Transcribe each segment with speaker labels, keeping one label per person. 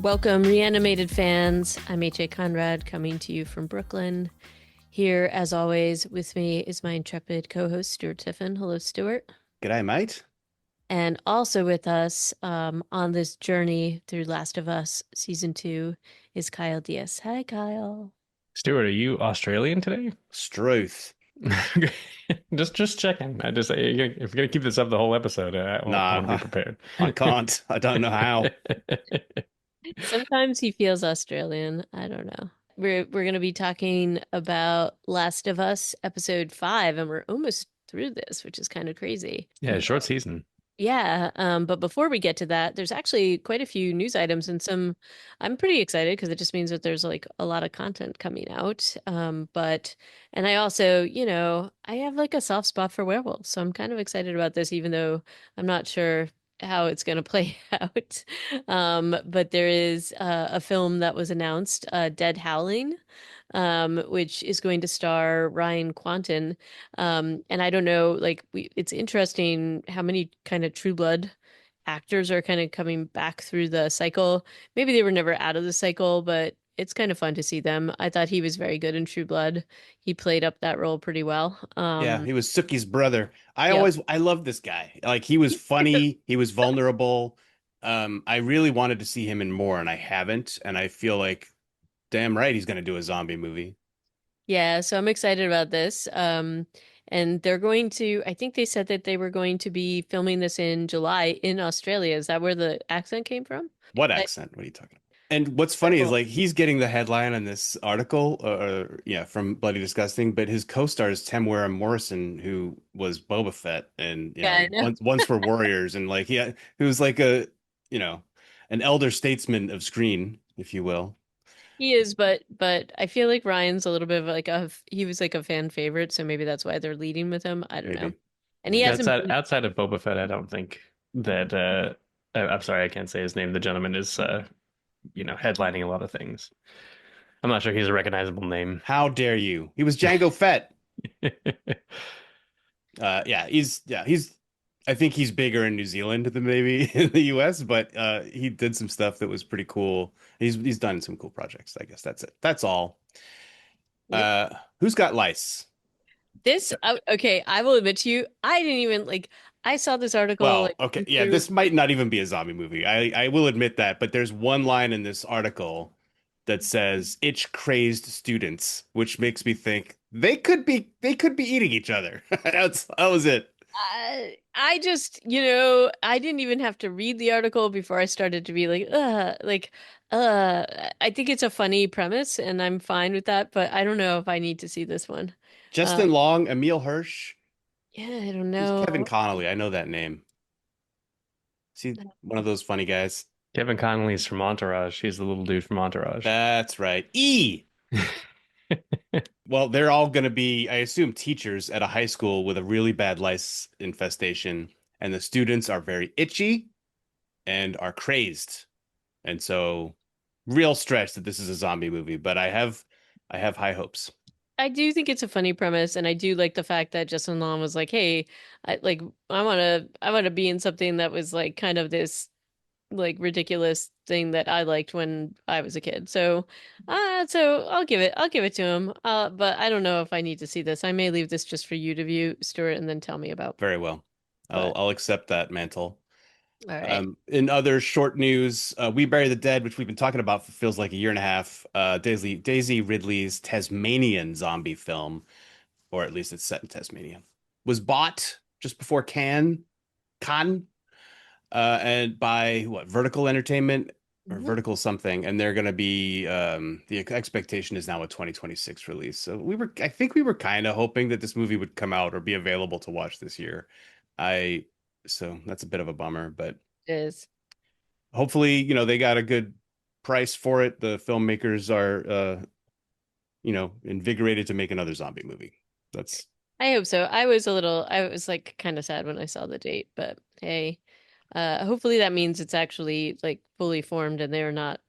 Speaker 1: Welcome, Reanimated fans. I'm H.A. Conrad coming to you from Brooklyn. Here, as always, with me is my intrepid co host, Stuart Tiffin. Hello, Stuart.
Speaker 2: G'day, mate.
Speaker 1: And also with us on this journey through Last of Us Season 2 is Kyle Diaz. Hi, Kyle.
Speaker 3: Stuart, are you Australian today?
Speaker 2: Struth.
Speaker 3: Just checking. If you're gonna keep this up the whole episode, I want to be
Speaker 2: Nah,
Speaker 3: prepared.
Speaker 2: I can't. I don't know how.
Speaker 1: Sometimes he feels Australian. I don't know. We're going to be talking about Last of Us Episode 5, and we're almost through this, which is kind of crazy.
Speaker 3: Yeah, short season.
Speaker 1: Yeah, but before we get to that, there's actually quite a few news items and some. I'm pretty excited because it just means that there's like a lot of content coming out. And I also, I have like a soft spot for werewolves, so I'm kind of excited about this, even though I'm not sure how it's going to play out. But there is a film that was announced, Dead Howling, which is going to star Ryan Quanten. And I don't know, like it's interesting how many kind of True Blood actors are kind of coming back through the cycle. Maybe they were never out of the cycle, but it's kind of fun to see them. I thought he was very good in True Blood. He played up that role pretty well.
Speaker 2: Yeah, he was Sookie's brother.
Speaker 1: Yep.
Speaker 2: I love this guy. Like he was funny, he was vulnerable. I really wanted to see him in more, and I haven't. And I feel like damn right he's gonna do a zombie movie.
Speaker 1: Yeah, so I'm excited about this. And they're going to, I think they said that they were going to be filming this in July in Australia. Is that where the accent came from?
Speaker 2: What
Speaker 1: I,
Speaker 2: accent? What are you talking about? And what's funny is
Speaker 1: well,
Speaker 2: like he's getting the headline on this article, or yeah, from Bloody Disgusting, but his co-star is Temuera Morrison, who was Boba Fett, and
Speaker 1: yeah, I know.
Speaker 2: once for Warriors, and like he was like a you know an elder statesman of screen, if you will.
Speaker 1: He is, but I feel like Ryan's a little bit of like he was like a fan favorite, so maybe that's why they're leading with him. I don't know.
Speaker 2: Maybe,
Speaker 1: And he
Speaker 2: maybe.
Speaker 1: hasn't
Speaker 3: Outside
Speaker 1: been,
Speaker 3: outside of Boba Fett, I don't think that I'm sorry, I can't say his name. The gentleman is headlining a lot of things. I'm not sure he's a recognizable name.
Speaker 2: How dare you? He was Django Fett. He's. I think he's bigger in New Zealand than maybe in the US, but he did some stuff that was pretty cool. He's done some cool projects. I guess that's it. That's all.
Speaker 1: yep.
Speaker 2: Who's got lice?
Speaker 1: Okay, I will admit to you, I didn't even like I saw this article
Speaker 2: Well,
Speaker 1: like
Speaker 2: okay, yeah,
Speaker 1: through.
Speaker 2: this might not even be a zombie movie. I will admit that, but there's one line in this article that says itch crazed students, which makes me think they could be eating each other. That was it.
Speaker 1: I just, I didn't even have to read the article before I started to be I think it's a funny premise and I'm fine with that, but I don't know if I need to see this one. Uh,
Speaker 2: Justin Long, Emil Hirsch.
Speaker 1: yeah, I don't
Speaker 2: Who's Kevin
Speaker 1: know.
Speaker 2: Connolly? I know that name. See, one of those funny guys.
Speaker 3: Kevin Connolly's from Entourage. He's the little dude from Entourage.
Speaker 2: That's right. E. Well, they're all going to be, I assume, teachers at a high school with a really bad lice infestation, and the students are very itchy and are crazed. And so, real stretch that this is a zombie movie, but I have high hopes.
Speaker 1: I do think it's a funny premise, and I do like the fact that Justin Long was like, "Hey, I want to be in something that was like kind of this like ridiculous thing that I liked when I was a kid." So I'll give it to him. But I don't know if I need to see this. I may leave this just for you to view, Stuart, and then tell me about.
Speaker 2: Very well. I'll
Speaker 1: But
Speaker 2: I'll accept that mantle.
Speaker 1: all right.
Speaker 2: In other short news, We Bury the Dead, which we've been talking about for feels like a year and a half, Daisy Ridley's Tasmanian zombie film, or at least it's set in Tasmania, was bought just before Cannes, and by what, Vertical Entertainment or
Speaker 1: Mhm.
Speaker 2: Vertical something, and they're going to be the expectation is now a 2026 release. So I think we were kind of hoping that this movie would come out or be available to watch this year. I so that's a bit of a bummer, but
Speaker 1: It is.
Speaker 2: hopefully, they got a good price for it. The filmmakers are invigorated to make another zombie movie. That's
Speaker 1: I hope so. I was like kind of sad when I saw the date, but hey, hopefully that means it's actually like fully formed and they're not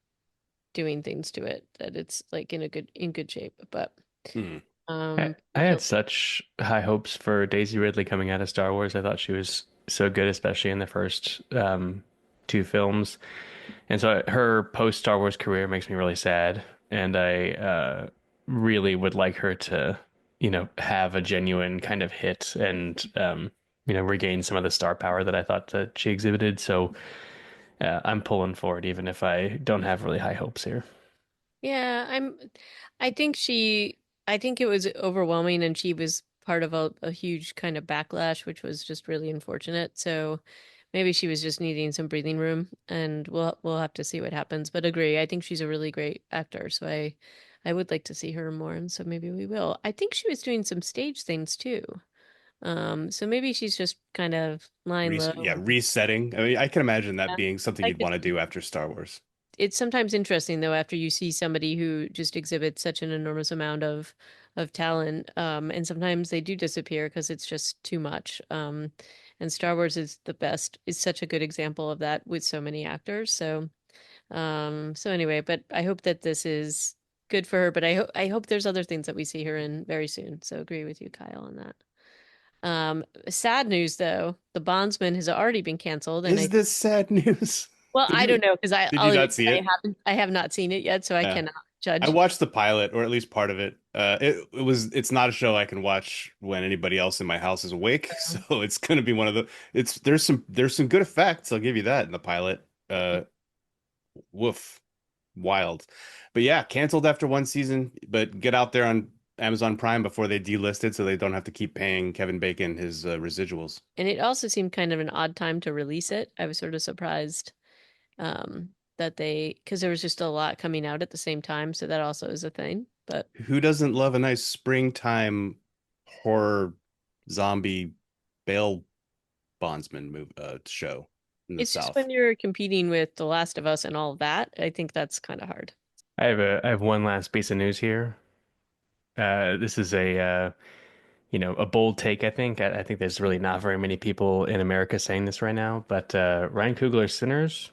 Speaker 1: doing things to it, that it's like in good shape. But
Speaker 2: hmm.
Speaker 3: I,
Speaker 1: I
Speaker 3: I had
Speaker 1: feel
Speaker 3: such high hopes for Daisy Ridley coming out of Star Wars. I thought she was so good, especially in the first two films. And so her post Star Wars career makes me really sad. And I really would like her to, have a genuine kind of hit and, regain some of the star power that I thought that she exhibited. So I'm pulling for it, even if I don't have really high hopes here.
Speaker 1: Yeah, I think I think it was overwhelming and she was part of a huge kind of backlash, which was just really unfortunate. So maybe she was just needing some breathing room and we'll have to see what happens. But agree, I think she's a really great actor. So I would like to see her more and so maybe we will. I think she was doing some stage things too. So maybe she's just kind of lying
Speaker 2: Yeah,
Speaker 1: low.
Speaker 2: resetting. I mean, I can imagine that
Speaker 1: Yeah,
Speaker 2: being something
Speaker 1: I
Speaker 2: you'd
Speaker 1: could
Speaker 2: want to
Speaker 1: see
Speaker 2: do after Star Wars.
Speaker 1: it's sometimes interesting though after you see somebody who just exhibits such an enormous amount of talent and sometimes they do disappear because it's just too much and Star Wars is such a good example of that with so many actors so anyway but I hope that this is good for her but I hope there's other things that we see her in very soon so agree with you Kyle on that sad news though the Bondsman has already been canceled and
Speaker 2: Is
Speaker 1: I
Speaker 2: this sad news?
Speaker 1: well,
Speaker 2: Did
Speaker 1: I don't
Speaker 2: you
Speaker 1: know because
Speaker 2: did
Speaker 1: I'll
Speaker 2: you
Speaker 1: admit
Speaker 2: not see
Speaker 1: that
Speaker 2: it?
Speaker 1: I have not seen it yet, so I
Speaker 2: Yeah.
Speaker 1: cannot
Speaker 2: I
Speaker 1: judge.
Speaker 2: watched the pilot, or at least part of it. It's not a show I can watch when anybody else in my house is awake. So it's gonna be one of the it's there's some good effects, I'll give you that in the pilot. Woof. Wild. But yeah, canceled after one season, but get out there on Amazon Prime before they delist it so they don't have to keep paying Kevin Bacon his residuals.
Speaker 1: And it also seemed kind of an odd time to release it. I was sort of surprised that because there was just a lot coming out at the same time, so that also is a thing. But
Speaker 2: Who doesn't love a nice springtime horror zombie bail bondsman show in the
Speaker 1: it's just
Speaker 2: South?
Speaker 1: when you're competing with The Last of Us and all of that, I think that's kind of hard.
Speaker 3: I have one last piece of news here. This is a bold take, I think. I think there's really not very many people in America saying this right now, but Ryan Coogler's Sinners,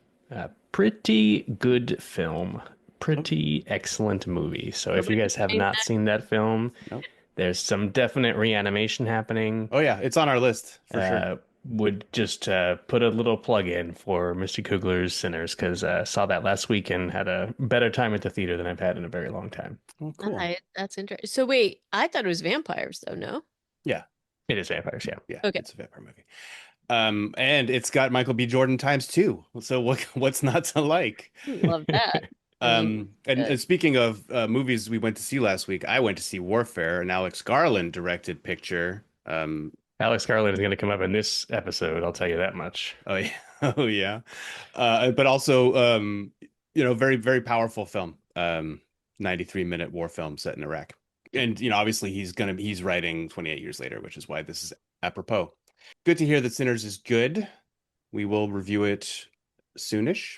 Speaker 3: pretty good film,
Speaker 2: Oh,
Speaker 3: pretty excellent movie. So if you
Speaker 1: Nobody's
Speaker 3: guys have
Speaker 1: saying
Speaker 3: not
Speaker 1: that.
Speaker 3: seen that film,
Speaker 2: no.
Speaker 3: there's some definite reanimation happening.
Speaker 2: Oh yeah, it's on our list for sure.
Speaker 3: Would just put a little plug in for Mr. Coogler's Sinners because saw that last week and had a better time at the theater than I've had in a very long time.
Speaker 2: Oh,
Speaker 1: All
Speaker 2: cool.
Speaker 1: right, that's interesting. So wait, I thought it was vampires though, no?
Speaker 2: Yeah,
Speaker 3: It is vampires, yeah.
Speaker 2: yeah,
Speaker 1: Okay.
Speaker 2: it's a vampire movie. And it's got Michael B. Jordan times two. So what's not to like?
Speaker 1: Love that. I mean,
Speaker 2: And speaking of movies we went to see last week, I went to see Warfare, an Alex Garland directed picture.
Speaker 3: Alex Garland is going to come up in this episode, I'll tell you that much.
Speaker 2: Oh yeah, oh yeah, but also very very powerful film. 93-minute war film set in Iraq, and obviously he's writing 28 years later, which is why this is apropos. Good to hear that Sinners is good. We will review it soonish.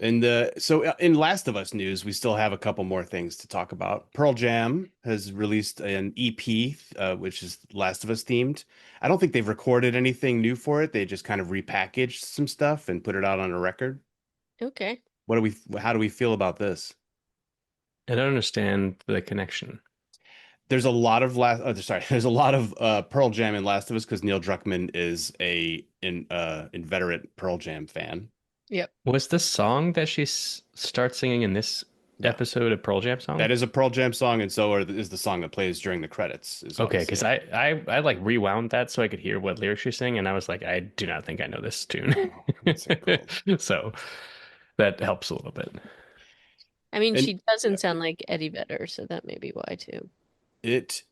Speaker 2: And in Last of Us news, we still have a couple more things to talk about. Pearl Jam has released an EP, which is Last of Us themed. I don't think they've recorded anything new for it. They just kind of repackaged some stuff and put it out on a record.
Speaker 1: okay.
Speaker 2: How do we feel about this?
Speaker 3: I don't understand the connection.
Speaker 2: There's a lot of there's a lot of Pearl Jam in Last of Us because Neil Druckmann is a inveterate Pearl Jam fan.
Speaker 1: Yep.
Speaker 3: Was the song that she starts singing in this
Speaker 2: No.
Speaker 3: episode a Pearl Jam
Speaker 2: That
Speaker 3: song?
Speaker 2: is a Pearl Jam song, and is the song that plays during the credits, is
Speaker 3: Okay,
Speaker 2: obviously
Speaker 3: because
Speaker 2: it.
Speaker 3: I like rewound that so I could hear what lyrics she's saying, and I was like, I do not think I know this tune.
Speaker 2: Oh, what's it called?
Speaker 3: So that helps a little bit.
Speaker 1: I mean,
Speaker 2: And
Speaker 1: she
Speaker 2: yeah,
Speaker 1: doesn't sound like Eddie Vedder, so that may be why too.
Speaker 2: it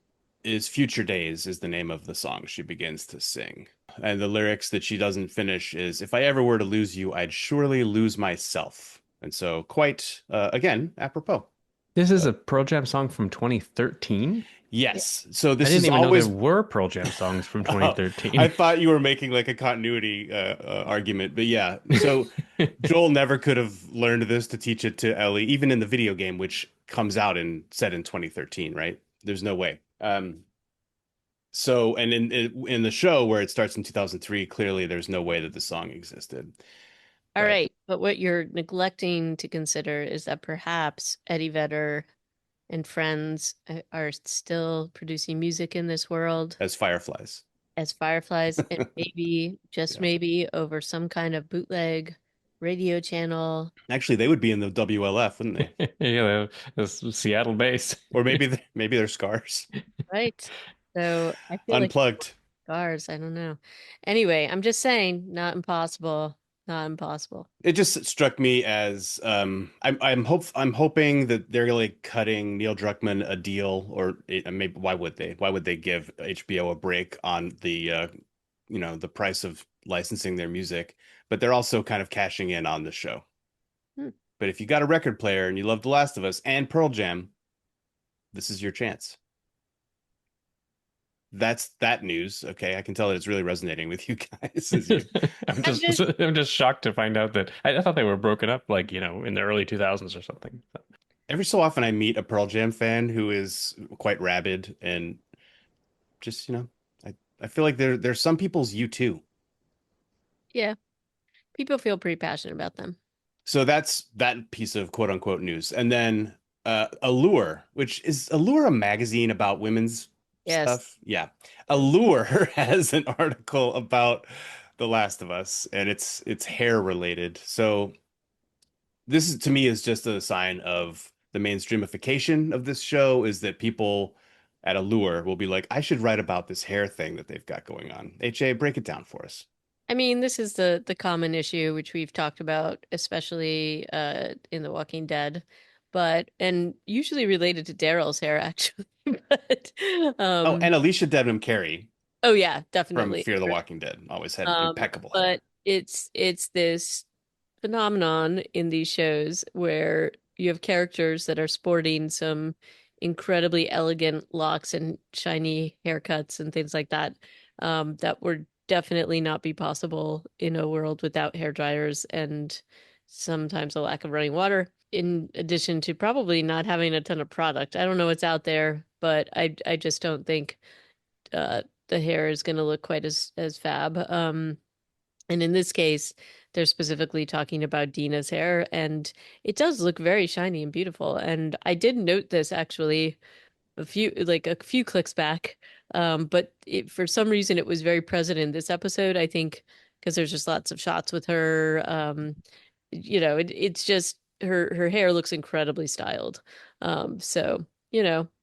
Speaker 2: is Future Days is the name of the song she begins to sing. And the lyrics that she doesn't finish is, if I ever were to lose you, I'd surely lose myself. And so quite, again, apropos.
Speaker 3: This is
Speaker 2: Uh,
Speaker 3: a Pearl Jam song from 2013.
Speaker 1: Yeah.
Speaker 2: yes. So
Speaker 3: I
Speaker 2: this
Speaker 3: didn't
Speaker 2: is
Speaker 3: even know there
Speaker 2: always,
Speaker 3: were Pearl Jam songs from
Speaker 2: oh, I
Speaker 3: 2013.
Speaker 2: thought you were making like a continuity argument, but yeah. So Joel never could have learned this to teach it to Ellie, even in the video game, which comes out and set in 2013, right? There's no way. So, and in the show where it starts in 2003, clearly there's no way that the song existed.
Speaker 1: All
Speaker 2: But
Speaker 1: right, but what you're neglecting to consider is that perhaps Eddie Vedder and friends are still producing music in this world
Speaker 2: as Fireflies.
Speaker 1: as Fireflies, and maybe, just
Speaker 2: Yeah.
Speaker 1: maybe, over some kind of bootleg radio channel.
Speaker 2: Actually, they would be in the WLF, wouldn't they?
Speaker 3: Yeah, this Seattle base.
Speaker 2: Or maybe they're scars.
Speaker 1: Right. So I feel like
Speaker 2: Unplugged.
Speaker 1: scars. I don't know. Anyway, I'm just saying, not impossible. Not impossible.
Speaker 2: It just struck me as I'm hoping that they're like cutting Neil Druckmann a deal, or maybe why would they? Why would they give HBO a break on the the price of licensing their music? But they're also kind of cashing in on the show.
Speaker 1: Hmm.
Speaker 2: But if you got a record player and you love The Last of Us and Pearl Jam, this is your chance. That's that news. Okay, I can tell that it's really resonating with you guys as you
Speaker 3: I'm
Speaker 1: I'm
Speaker 3: just
Speaker 1: just,
Speaker 3: I'm just shocked to find out that I thought they were broken up like, in the early 2000s or something.
Speaker 2: every so often I meet a Pearl Jam fan who is quite rabid and just, I feel like there's some people's U2.
Speaker 1: yeah, people feel pretty passionate about them.
Speaker 2: So that's that piece of quote unquote news. And then Allure, which is Allure a magazine about women's
Speaker 1: Yes.
Speaker 2: stuff? Yeah. Allure has an article about The Last of Us and it's hair related. So this is to me is just a sign of the mainstreamification of this show is that people at Allure will be like, I should write about this hair thing that they've got going on. HA, break it down for us.
Speaker 1: I mean, this is the common issue which we've talked about, especially in The Walking Dead, but and usually related to Daryl's hair actually. But
Speaker 2: Oh,
Speaker 1: um
Speaker 2: and Alicia Dedham Carey
Speaker 1: oh yeah,
Speaker 2: from
Speaker 1: definitely.
Speaker 2: Fear the Walking Dead always had impeccable
Speaker 1: But
Speaker 2: hair.
Speaker 1: it's this phenomenon in these shows where you have characters that are sporting some incredibly elegant locks and shiny haircuts and things like that, that would definitely not be possible in a world without hair dryers and sometimes a lack of running water, in addition to probably not having a ton of product. I don't know what's out there, but I just don't think the hair is going to look quite as fab. And in this case, they're specifically talking about Dina's hair, and it does look very shiny and beautiful. And I did note this actually a few clicks back, but for some reason it was very present in this episode. I think because there's just lots of shots with her. It's just her hair looks incredibly styled. So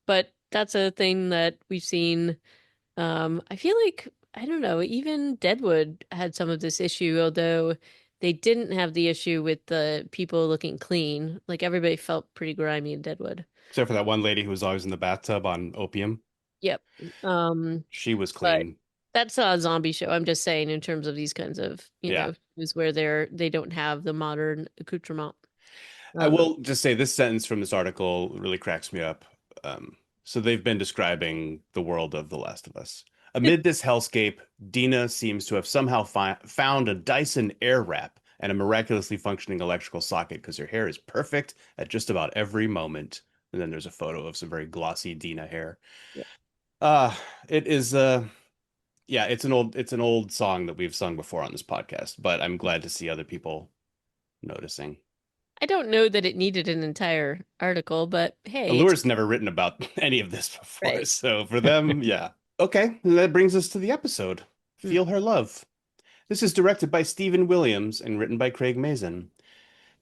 Speaker 1: but that's a thing that we've seen. I feel like, I don't know, even Deadwood had some of this issue, although they didn't have the issue with the people looking clean. Like everybody felt pretty grimy in Deadwood.
Speaker 2: Except for that one lady who was always in the bathtub on opium.
Speaker 1: Yep.
Speaker 2: She was
Speaker 1: But
Speaker 2: clean.
Speaker 1: that's not a zombie show. I'm just saying in terms of these kinds of,
Speaker 2: Yeah.
Speaker 1: shows where they don't have the modern accoutrement.
Speaker 2: I
Speaker 1: Um,
Speaker 2: will just say this sentence from this article really cracks me up. So they've been describing the world of The Last of Us. Amid this hellscape, Dina seems to have somehow found a Dyson air wrap and a miraculously functioning electrical socket because her hair is perfect at just about every moment. And then there's a photo of some very glossy Dina hair.
Speaker 1: yeah.
Speaker 2: Uh, it is yeah, it's an old song that we've sung before on this podcast, but I'm glad to see other people noticing.
Speaker 1: I don't know that it needed an entire article, but hey, it's
Speaker 2: Allure's never written about any of this before,
Speaker 1: right.
Speaker 2: so for them, yeah. Okay, that brings us to the episode.
Speaker 1: Hmm.
Speaker 2: Feel Her Love. This is directed by Stephen Williams and written by Craig Mazin.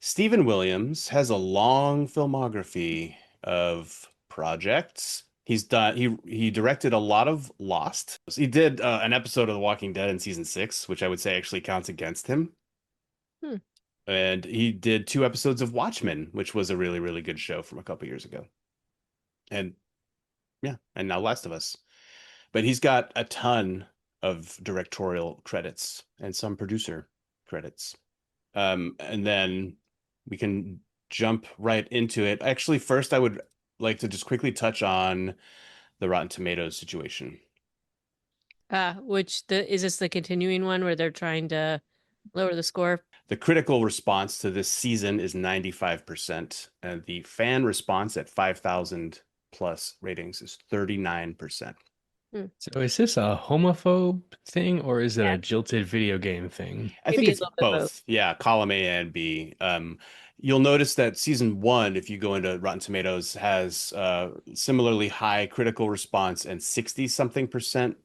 Speaker 2: Stephen Williams has a long filmography of projects. He directed a lot of Lost. He did an episode of The Walking Dead in season 6, which I would say actually counts against him.
Speaker 1: Hmm.
Speaker 2: And he did 2 episodes of Watchmen, which was a really, really good show from a couple years ago. And yeah, and now Last of Us. But he's got a ton of directorial credits and some producer credits. And then we can jump right into it. Actually, first, I would like to just quickly touch on the Rotten Tomatoes situation.
Speaker 1: Which the is this the continuing one where they're trying to lower the score?
Speaker 2: The critical response to this season is 95%, and the fan response at 5,000 plus ratings is 39%.
Speaker 1: Hmm.
Speaker 3: So is this a homophobe thing or is it
Speaker 1: Yeah,
Speaker 3: a jilted video game thing?
Speaker 2: I think
Speaker 1: maybe a
Speaker 2: it's
Speaker 1: little bit both.
Speaker 2: both. Yeah, column A and B. You'll notice that season 1, if you go into Rotten Tomatoes, has similarly high critical response and 60 something percent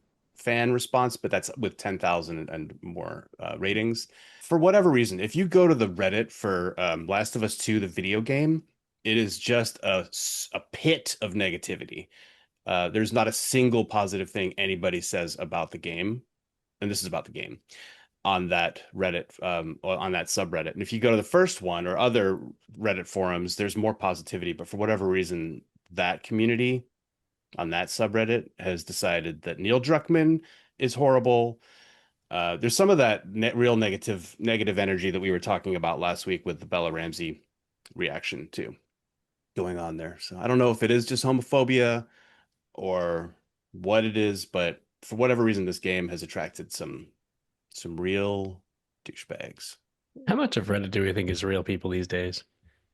Speaker 2: fan response, but that's with 10,000 and more ratings. For whatever reason, if you go to the Reddit for Last of Us 2, the video game, it is just a pit of negativity. There's not a single positive thing anybody says about the game, and this is about the game on that Reddit, or on that subreddit. And if you go to the first one or other Reddit forums, there's more positivity. But for whatever reason, that community on that subreddit has decided that Neil Druckmann is horrible. There's some of that real negative energy that we were talking about last week with the Bella Ramsey reaction too going on there. So I don't know if it is just homophobia or what it is, but for whatever reason, this game has attracted some real douchebags.
Speaker 3: How much of Reddit do we think is real people these days?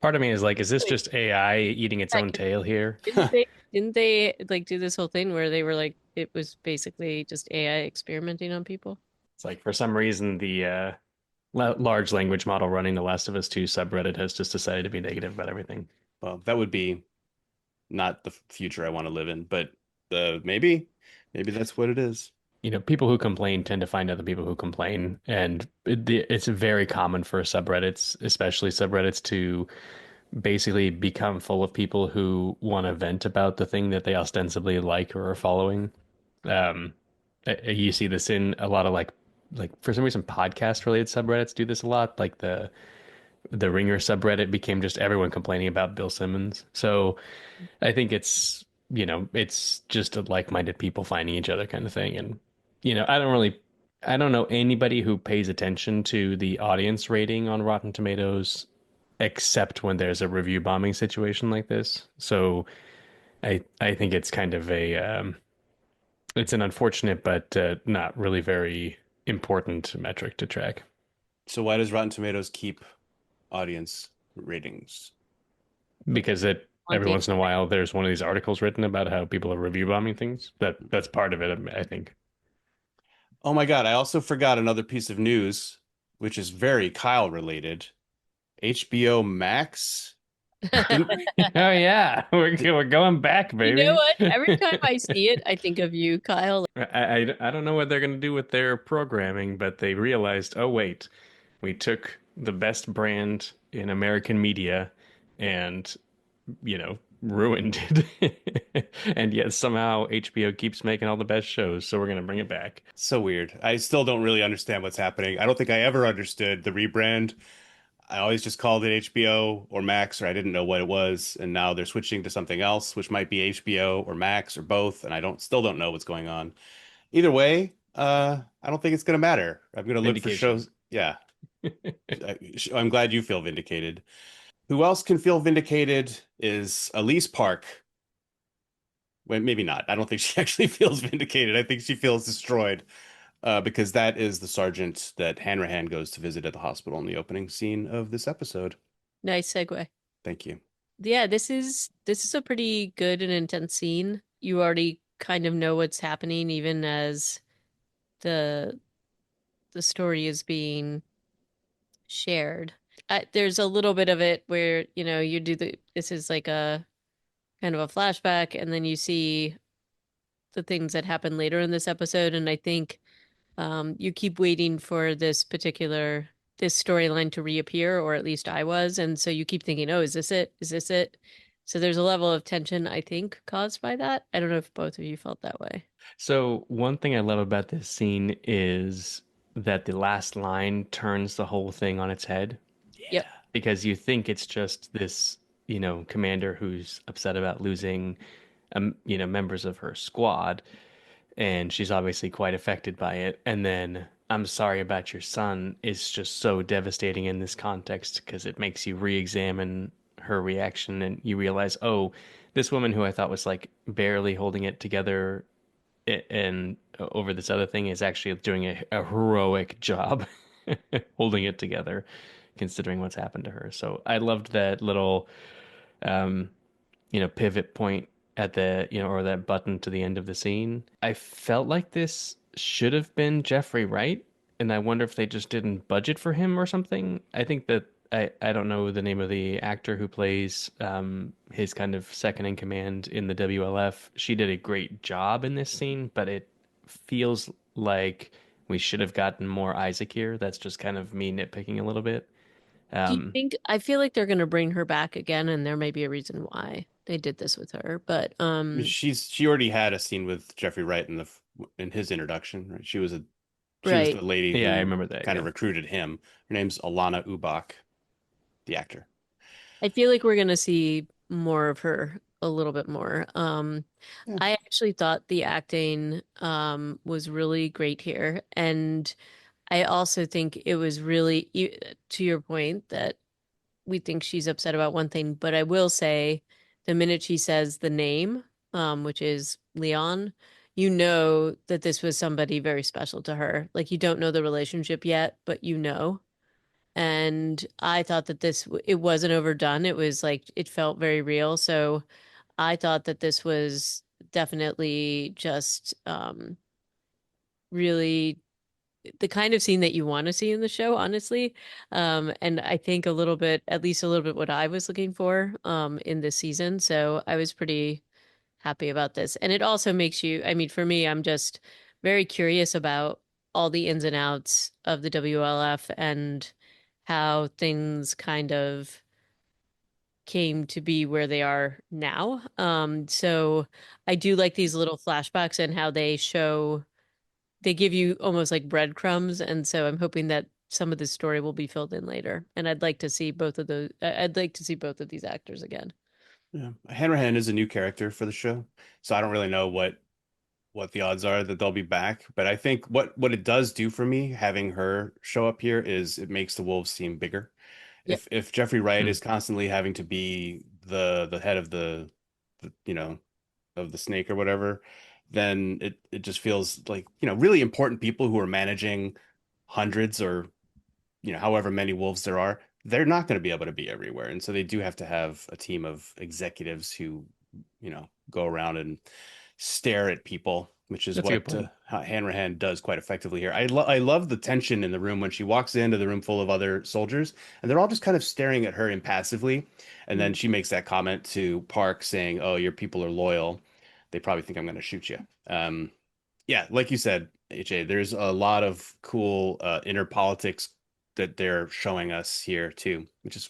Speaker 3: Part of me is like, is this
Speaker 1: Wait,
Speaker 3: just AI eating its own tail here?
Speaker 1: didn't they like do this whole thing where they were like it was basically just AI experimenting on people?
Speaker 3: It's like for some reason the large language model running the Last of Us 2 subreddit has just decided to be negative about everything.
Speaker 2: Well, that would be not the future I want to live in, but maybe that's what it is.
Speaker 3: You know, people who complain tend to find other people who complain, and it's very common for subreddits, especially subreddits, to basically become full of people who want to vent about the thing that they ostensibly like or are following. Um, you see this in a lot of like for some reason podcast related subreddits do this a lot. Like the Ringer subreddit became just everyone complaining about Bill Simmons. So I think it's, it's just a like-minded people finding each other kind of thing. And, I don't know anybody who pays attention to the audience rating on Rotten Tomatoes except when there's a review bombing situation like this. So I think it's kind of it's an unfortunate but not really very important metric to track.
Speaker 2: So why does Rotten Tomatoes keep audience ratings?
Speaker 3: Because every
Speaker 1: Wanting
Speaker 3: once in a while there's one of these articles written about how people are review bombing things. That's part of it, I think.
Speaker 2: Oh my God, I also forgot another piece of news, which is very Kyle related. HBO Max didn't
Speaker 3: Oh yeah, we're going back,
Speaker 1: You know
Speaker 3: baby.
Speaker 1: what? Every time I see it, I think of you, Kyle.
Speaker 3: I don't know what they're gonna do with their programming, but they realized, oh wait, we took the best brand in American media and ruined it. And yet somehow HBO keeps making all the best shows, so we're gonna bring it back.
Speaker 2: so weird. I still don't really understand what's happening. I don't think I ever understood the rebrand. I always just called it HBO or Max, or I didn't know what it was. And now they're switching to something else, which might be HBO or Max or both. And I still don't know what's going on. Either way, I don't think it's gonna matter. I'm gonna look for
Speaker 3: Vindication.
Speaker 2: shows. Yeah, I'm glad you feel vindicated. Who else can feel vindicated is Elise Park. Well, maybe not. I don't think she actually feels vindicated. I think she feels destroyed, because that is the sergeant that Hanrahan goes to visit at the hospital in the opening scene of this episode.
Speaker 1: Nice segue.
Speaker 2: Thank you.
Speaker 1: Yeah, this is a pretty good and intense scene. You already kind of know what's happening, even as the the story is being shared. There's a little bit of it where, you do this is like a kind of a flashback, and then you see the things that happen later in this episode, and I think you keep waiting for this storyline to reappear, or at least I was, and so you keep thinking, oh, is this it? Is this it? So there's a level of tension, I think, caused by that. I don't know if both of you felt that way.
Speaker 3: So one thing I love about this scene is that the last line turns the whole thing on its head
Speaker 1: Yep.
Speaker 3: because you think it's just this, commander who's upset about losing, members of her squad, and she's obviously quite affected by it. And then I'm sorry about your son is just so devastating in this context because it makes you re-examine her reaction and you realize, oh, this woman who I thought was like barely holding it together and over this other thing is actually doing a heroic job holding it together considering what's happened to her. So I loved that little um, pivot point at the, or that button to the end of the scene. I felt like this should have been Jeffrey Wright, and I wonder if they just didn't budget for him or something. I think that I don't know the name of the actor who plays his kind of second in command in the WLF. She did a great job in this scene, but it feels like we should have gotten more Isaac here. That's just kind of me nitpicking a little bit.
Speaker 1: Do you
Speaker 3: Um,
Speaker 1: think I feel like they're going to bring her back again, and there may be a reason why they did this with her, but
Speaker 2: She already had a scene with Jeffrey Wright in his introduction, right? She was
Speaker 1: right.
Speaker 2: the lady
Speaker 3: yeah, I
Speaker 2: who
Speaker 3: remember that.
Speaker 2: kind of
Speaker 3: Yeah.
Speaker 2: recruited him. Her name's Alana Ubach, the actor.
Speaker 1: I feel like we're going to see more of her a little bit more.
Speaker 2: Yeah.
Speaker 1: I actually thought the acting was really great here, and I also think it was really to your point that we think she's upset about one thing, but I will say the minute she says the name, which is Leon, you know that this was somebody very special to her. Like you don't know the relationship yet, but you know. And I thought that it wasn't overdone. It was like it felt very real. So I thought that this was definitely just really the kind of scene that you want to see in the show, honestly. And I think a little bit, at least a little bit what I was looking for in this season. So I was pretty happy about this. And it also makes you, I mean, for me, I'm just very curious about all the ins and outs of the WLF and how things kind of came to be where they are now. So I do like these little flashbacks and how they give you almost like breadcrumbs, and so I'm hoping that some of this story will be filled in later. And I'd like to see both of those. I'd like to see both of these actors again.
Speaker 2: Yeah. Hanrahan is a new character for the show, so I don't really know what the odds are that they'll be back. But I think what it does do for me having her show up here is it makes the Wolves seem bigger.
Speaker 1: Yep.
Speaker 2: If Jeffrey Wright
Speaker 3: Hmm.
Speaker 2: is constantly having to be the head of the of the snake or whatever, then it just feels like, really important people who are managing hundreds or, however many wolves there are, they're not going to be able to be everywhere. And so they do have to have a team of executives who, go around and stare at people, which is
Speaker 3: That's a good
Speaker 2: what
Speaker 3: point.
Speaker 2: Hanrahan does quite effectively here. I love the tension in the room when she walks into the room full of other soldiers, and they're all just kind of staring at her impassively. And then
Speaker 1: Mm.
Speaker 2: she makes that comment to Park saying, "Oh, your people are loyal. They probably think I'm going to shoot you." Yeah, like you said, AJ, there's a lot of cool inner politics that they're showing us here too, which is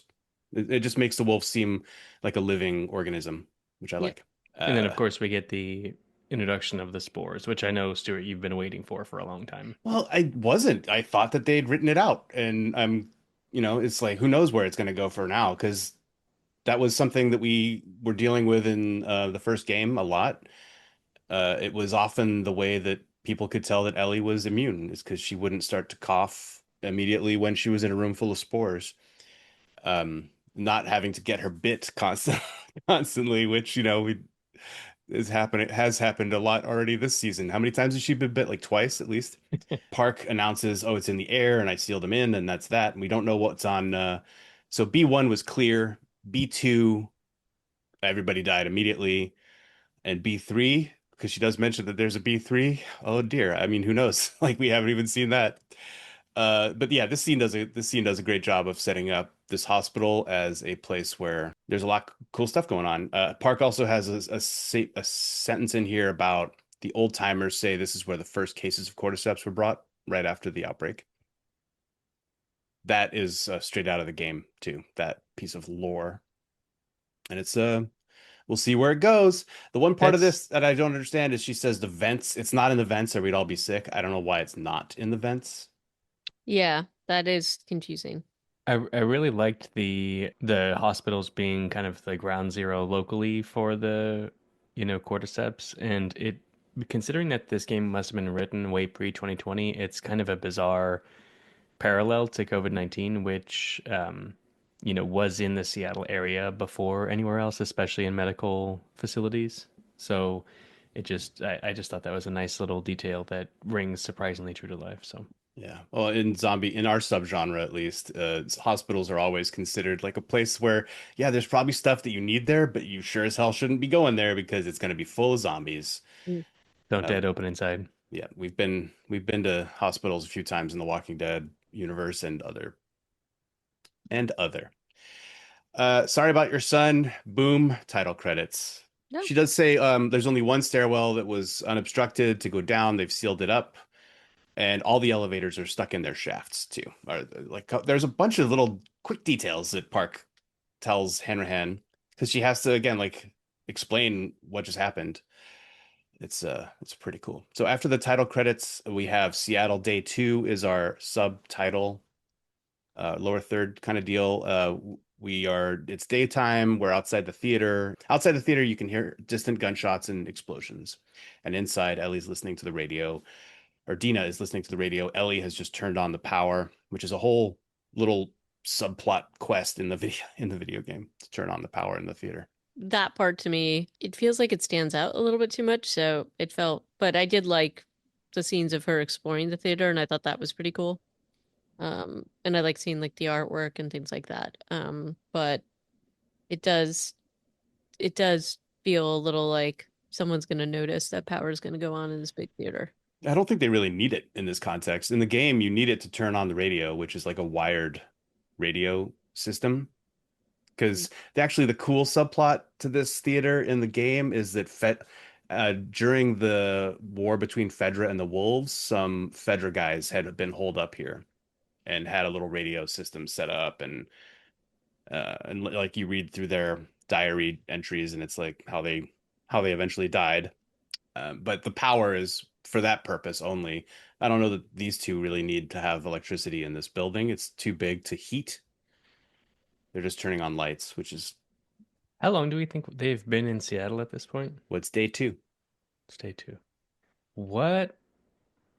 Speaker 2: it just makes the wolf seem like a living organism, which I
Speaker 1: Yep.
Speaker 2: like.
Speaker 3: And then, of
Speaker 2: Uh,
Speaker 3: course, we get the introduction of the spores, which I know, Stuart, you've been waiting for a long time.
Speaker 2: well, I wasn't. I thought that they'd written it out, and it's like who knows where it's going to go for now because that was something that we were dealing with in the first game a lot. It was often the way that people could tell that Ellie was immune is because she wouldn't start to cough immediately when she was in a room full of spores. Not having to get her bit constantly, which we has happened a lot already this season. How many times has she been bit? Like twice at least. Park announces, "Oh, it's in the air," and I sealed them in, and that's that. And we don't know what's on. So B1 was clear. B2, everybody died immediately. And B3, because she does mention that there's a B3. Oh dear. I mean, who knows? Like we haven't even seen that. But yeah, this scene does a great job of setting up this hospital as a place where there's a lot of cool stuff going on. Park also has a sentence in here about the old timers say this is where the first cases of cordyceps were brought right after the outbreak. That is straight out of the game too. That piece of lore, and we'll see where it goes. The one part of
Speaker 3: That's
Speaker 2: this that I don't understand is she says the vents. It's not in the vents, or we'd all be sick. I don't know why it's not in the vents.
Speaker 1: Yeah, that is confusing.
Speaker 3: I really liked the hospitals being kind of the ground zero locally for the, cordyceps, and it considering that this game must have been written way pre 2020, it's kind of a bizarre parallel to COVID-19, which was in the Seattle area before anywhere else, especially in medical facilities. So I just thought that was a nice little detail that rings surprisingly true to life. So
Speaker 2: Yeah. Well, in our subgenre at least, hospitals are always considered like a place where, yeah, there's probably stuff that you need there, but you sure as hell shouldn't be going there because it's going to be full of zombies.
Speaker 1: Mm.
Speaker 3: don't
Speaker 2: Uh,
Speaker 3: dead open inside.
Speaker 2: yeah, we've been to hospitals a few times in the Walking Dead universe and other. Sorry about your son. Boom. Title credits.
Speaker 1: No,
Speaker 2: She does say there's only one stairwell that was unobstructed to go down. They've sealed it up, and all the elevators are stuck in their shafts too. Like there's a bunch of little quick details that Park tells Hanrahan because she has to again like explain what just happened. It's pretty cool. So after the title credits, we have Seattle Day 2 is our subtitle, lower third kind of deal. It's daytime. We're outside the theater. Outside the theater, you can hear distant gunshots and explosions. And inside, Ellie's listening to the radio, or Dina is listening to the radio. Ellie has just turned on the power, which is a whole little subplot quest in the video game to turn on the power in the theater.
Speaker 1: that part to me, it feels like it stands out a little bit too much. So it felt, but I did like the scenes of her exploring the theater, and I thought that was pretty cool. And I like seeing like the artwork and things like that. But it does, it does feel a little like someone's going to notice that power is going to go on in this big theater.
Speaker 2: I don't think they really need it in this context. In the game, you need it to turn on the radio, which is like a wired radio system. Because actually, the cool subplot to this theater in the game is that during the war between Fedra and the Wolves, some Fedra guys had been holed up here and had a little radio system set up, and like you read through their diary entries, and it's like how they eventually died. But the power is for that purpose only. I don't know that these two really need to have electricity in this building. It's too big to heat. They're just turning on lights, which is
Speaker 3: How long do we think they've been in Seattle at this point?
Speaker 2: what's day two.
Speaker 3: Stay two. What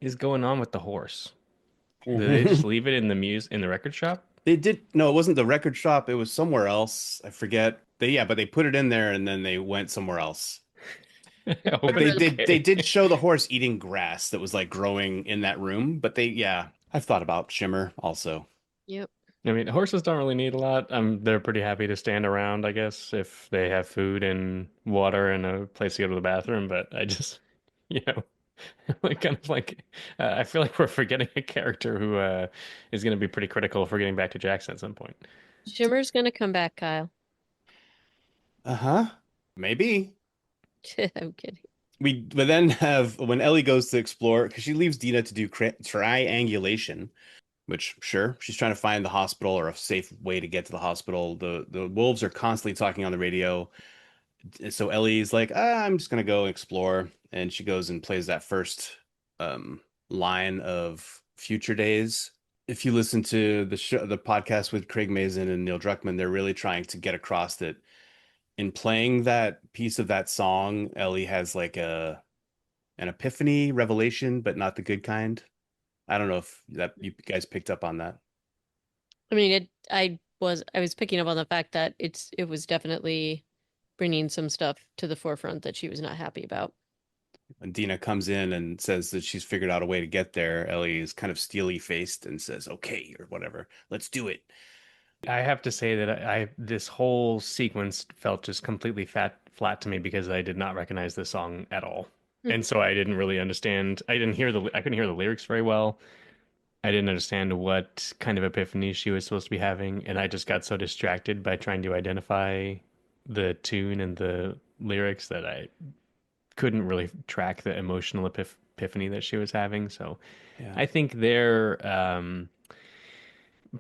Speaker 3: is going on with the horse? Did they just
Speaker 2: They
Speaker 3: leave it in the record shop?
Speaker 2: did no, it wasn't the record shop. It was somewhere else. I forget. But they put it in there and then they went somewhere else. But they did they
Speaker 3: Okay.
Speaker 2: did show the horse eating grass that was like growing in that room. But I've thought about Shimmer also.
Speaker 1: Yep.
Speaker 3: I mean, horses don't really need a lot. They're pretty happy to stand around, I guess, if they have food and water and a place to go to the bathroom. But I just, you know, like kind of like I feel like we're forgetting a character who is going to be pretty critical if we're getting back to Jackson at some point.
Speaker 1: Shimmer's going to come back, Kyle.
Speaker 2: Uh-huh. Maybe.
Speaker 1: I'm kidding.
Speaker 2: We then have when Ellie goes to explore because she leaves Dina to do triangulation, which sure, she's trying to find the hospital or a safe way to get to the hospital. The wolves are constantly talking on the radio. So Ellie's like, I'm just gonna go explore, and she goes and plays that first um line of Future Days. If you listen to the podcast with Craig Mazin and Neil Druckmann, they're really trying to get across that in playing that piece of that song, Ellie has like an epiphany revelation, but not the good kind. I don't know if that you guys picked up on that.
Speaker 1: I mean, I was picking up on the fact that it was definitely bringing some stuff to the forefront that she was not happy about.
Speaker 2: When Dina comes in and says that she's figured out a way to get there, Ellie is kind of steely faced and says, "Okay," or whatever. Let's do it.
Speaker 3: I have to say that this whole sequence felt just completely flat to me because I did not recognize the song at all.
Speaker 1: Hmm.
Speaker 3: And so I didn't really understand. I couldn't hear the lyrics very well. I didn't understand what kind of epiphany she was supposed to be having, and I just got so distracted by trying to identify the tune and the lyrics that I couldn't really track the emotional epiphany that she was having. So
Speaker 2: Yeah.
Speaker 3: I think they're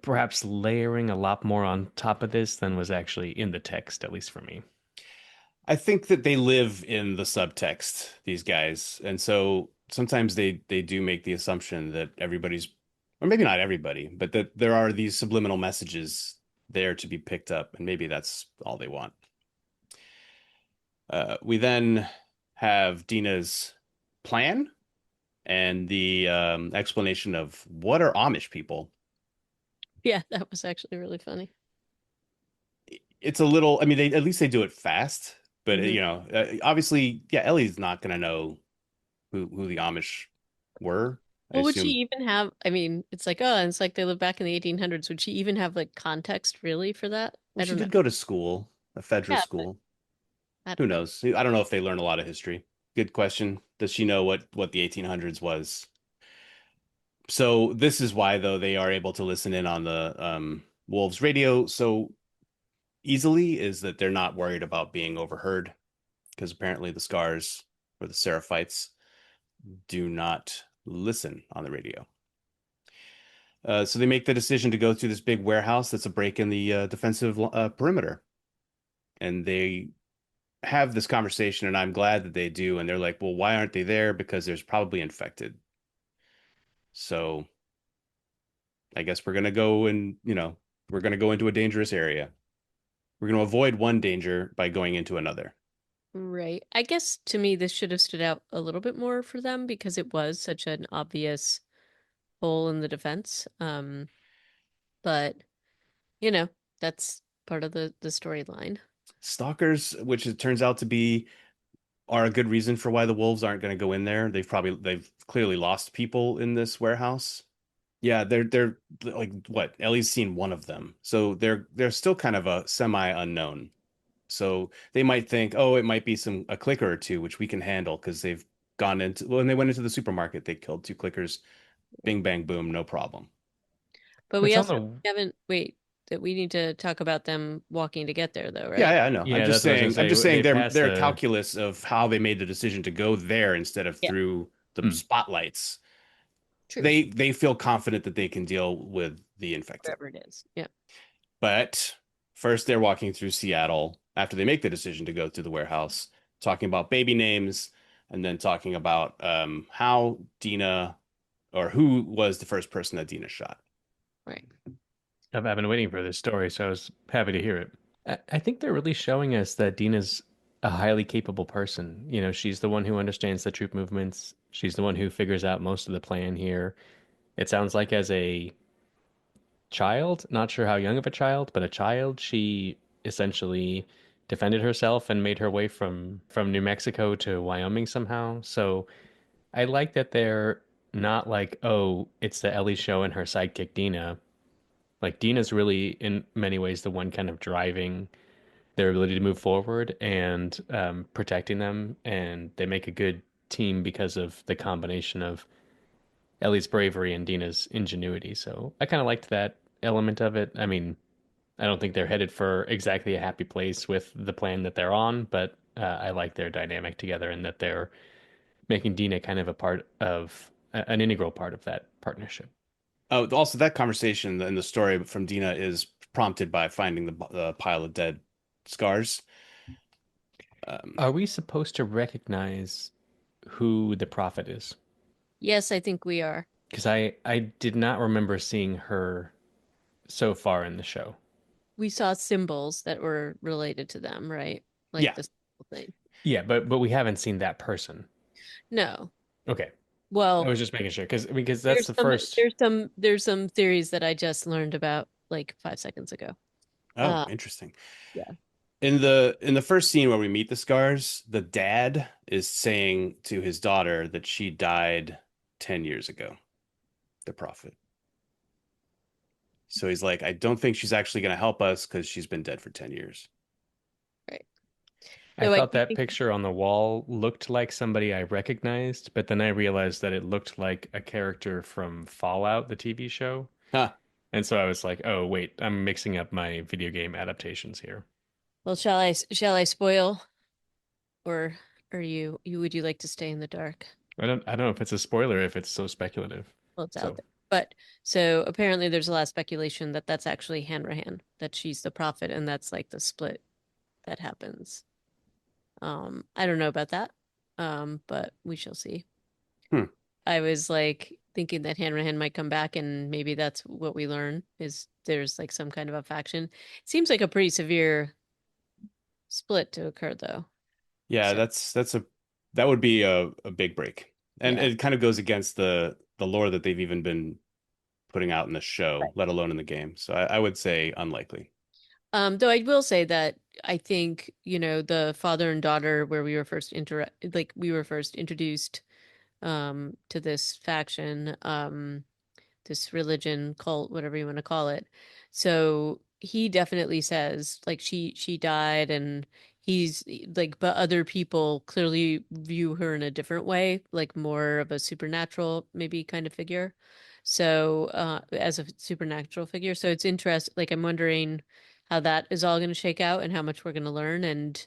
Speaker 3: perhaps layering a lot more on top of this than was actually in the text, at least for me.
Speaker 2: I think that they live in the subtext, these guys. And so sometimes they do make the assumption that everybody's, or maybe not everybody, but that there are these subliminal messages there to be picked up, and maybe that's all they want. We then have Dina's plan and the explanation of what are Amish people.
Speaker 1: Yeah, that was actually really funny.
Speaker 2: It's a little, I mean, at least they do it fast, but
Speaker 1: Hmm.
Speaker 2: obviously, yeah, Ellie's not gonna know who the Amish were. I
Speaker 1: Well, would she
Speaker 2: assume.
Speaker 1: even have, I mean, it's like, oh, it's like they live back in the 1800s. Would she even have like context really for that?
Speaker 2: Well,
Speaker 1: I
Speaker 2: she
Speaker 1: don't know.
Speaker 2: did go to school, a Fedra
Speaker 1: Yeah, but
Speaker 2: school.
Speaker 1: I
Speaker 2: Who
Speaker 1: don't know.
Speaker 2: knows? I don't know if they learn a lot of history. Good question. Does she know what the 1800s was? So this is why, though, they are able to listen in on the Wolves radio so easily is that they're not worried about being overheard because apparently the Scars or the Seraphites do not listen on the radio. So they make the decision to go through this big warehouse that's a break in the defensive perimeter. And they have this conversation, and I'm glad that they do. And they're like, well, why aren't they there? Because there's probably infected. So I guess we're going to go and, we're going to go into a dangerous area. We're going to avoid one danger by going into another.
Speaker 1: Right. I guess to me, this should have stood out a little bit more for them because it was such an obvious hole in the defense. But you know, that's part of the storyline.
Speaker 2: Stalkers, which it turns out to be, are a good reason for why the wolves aren't going to go in there. They've clearly lost people in this warehouse. Yeah, they're like what? Ellie's seen one of them. So they're still kind of a semi unknown. So they might think, oh, it might be a clicker or two, which we can handle because they've gone into, when they went into the supermarket, they killed two clickers, bing, bang, boom, no problem.
Speaker 1: But we
Speaker 3: It's on
Speaker 1: also
Speaker 3: the
Speaker 1: haven't wait that we need to talk about them walking to get there though,
Speaker 2: Yeah,
Speaker 1: right?
Speaker 2: yeah, I know.
Speaker 3: Yeah, that's what I was gonna
Speaker 2: I'm
Speaker 3: say.
Speaker 2: just saying
Speaker 3: They passed
Speaker 2: their
Speaker 3: the
Speaker 2: calculus of how they made the decision to go there instead of
Speaker 1: Yeah,
Speaker 2: through the
Speaker 3: hmm.
Speaker 2: spotlights.
Speaker 1: true.
Speaker 2: They feel confident that they can deal with the infected.
Speaker 1: Whatever it is. Yeah.
Speaker 2: But first, they're walking through Seattle after they make the decision to go to the warehouse, talking about baby names, and then talking about how Dina or who was the first person that Dina shot.
Speaker 1: Right.
Speaker 3: I've been waiting for this story, so I was happy to hear it. I think they're really showing us that Dina's a highly capable person. You know, she's the one who understands the troop movements. She's the one who figures out most of the plan here. It sounds like as a child, not sure how young of a child, but a child, she essentially defended herself and made her way from New Mexico to Wyoming somehow. So I like that they're not like, oh, it's the Ellie show and her sidekick Dina. Like Dina's really in many ways the one kind of driving their ability to move forward and protecting them, and they make a good team because of the combination of Ellie's bravery and Dina's ingenuity. So I kind of liked that element of it. I mean, I don't think they're headed for exactly a happy place with the plan that they're on, but I like their dynamic together and that they're making Dina kind of a part of an integral part of that partnership.
Speaker 2: Oh, also that conversation in the story from Dina is prompted by finding the pile of dead scars. Um,
Speaker 3: Are we supposed to recognize who the prophet is?
Speaker 1: Yes, I think we are.
Speaker 3: Because I did not remember seeing her so far in the show.
Speaker 1: We saw symbols that were related to them, right? Like
Speaker 2: yeah,
Speaker 1: this thing.
Speaker 3: Yeah, but we haven't seen that person.
Speaker 1: No.
Speaker 3: Okay, I
Speaker 1: Well,
Speaker 3: was just making sure because that's the first.
Speaker 1: there's some theories that I just learned about like 5 seconds ago.
Speaker 2: oh,
Speaker 1: Uh
Speaker 2: interesting.
Speaker 1: yeah.
Speaker 2: In the first scene where we meet the scars, the dad is saying to his daughter that she died 10 years ago, the prophet. So he's like, I don't think she's actually going to help us because she's been dead for 10 years.
Speaker 1: Right.
Speaker 3: I
Speaker 1: So I
Speaker 3: thought
Speaker 1: keep
Speaker 3: that
Speaker 1: thinking,
Speaker 3: picture on the wall looked like somebody I recognized, but then I realized that it looked like a character from Fallout, the TV show.
Speaker 2: Huh.
Speaker 3: And so I was like, oh, wait, I'm mixing up my video game adaptations here.
Speaker 1: well, shall I spoil or you would you like to stay in the dark?
Speaker 3: I don't know if it's a spoiler if it's so speculative.
Speaker 1: Well, it's out
Speaker 3: So
Speaker 1: there. But so apparently there's a lot of speculation that that's actually Hanrahan, that she's the prophet, and that's like the split that happens. I don't know about that. But we shall see.
Speaker 2: Hmm.
Speaker 1: I was like thinking that Hanrahan might come back and maybe that's what we learn is there's like some kind of a faction. It seems like a pretty severe split to occur though.
Speaker 2: Yeah,
Speaker 1: So
Speaker 2: that would be a big break. And
Speaker 1: yeah.
Speaker 2: it kind of goes against the lore that they've even been putting out in the show,
Speaker 1: Right.
Speaker 2: let alone in the game. So I would say unlikely.
Speaker 1: Though I will say that I think, the father and daughter where we were first introduced to this faction, this religion, cult, whatever you want to call it. So he definitely says like she died and he's like, but other people clearly view her in a different way, like more of a supernatural maybe kind of figure. So as a supernatural figure. So it's interesting. Like I'm wondering how that is all going to shake out and how much we're going to learn. And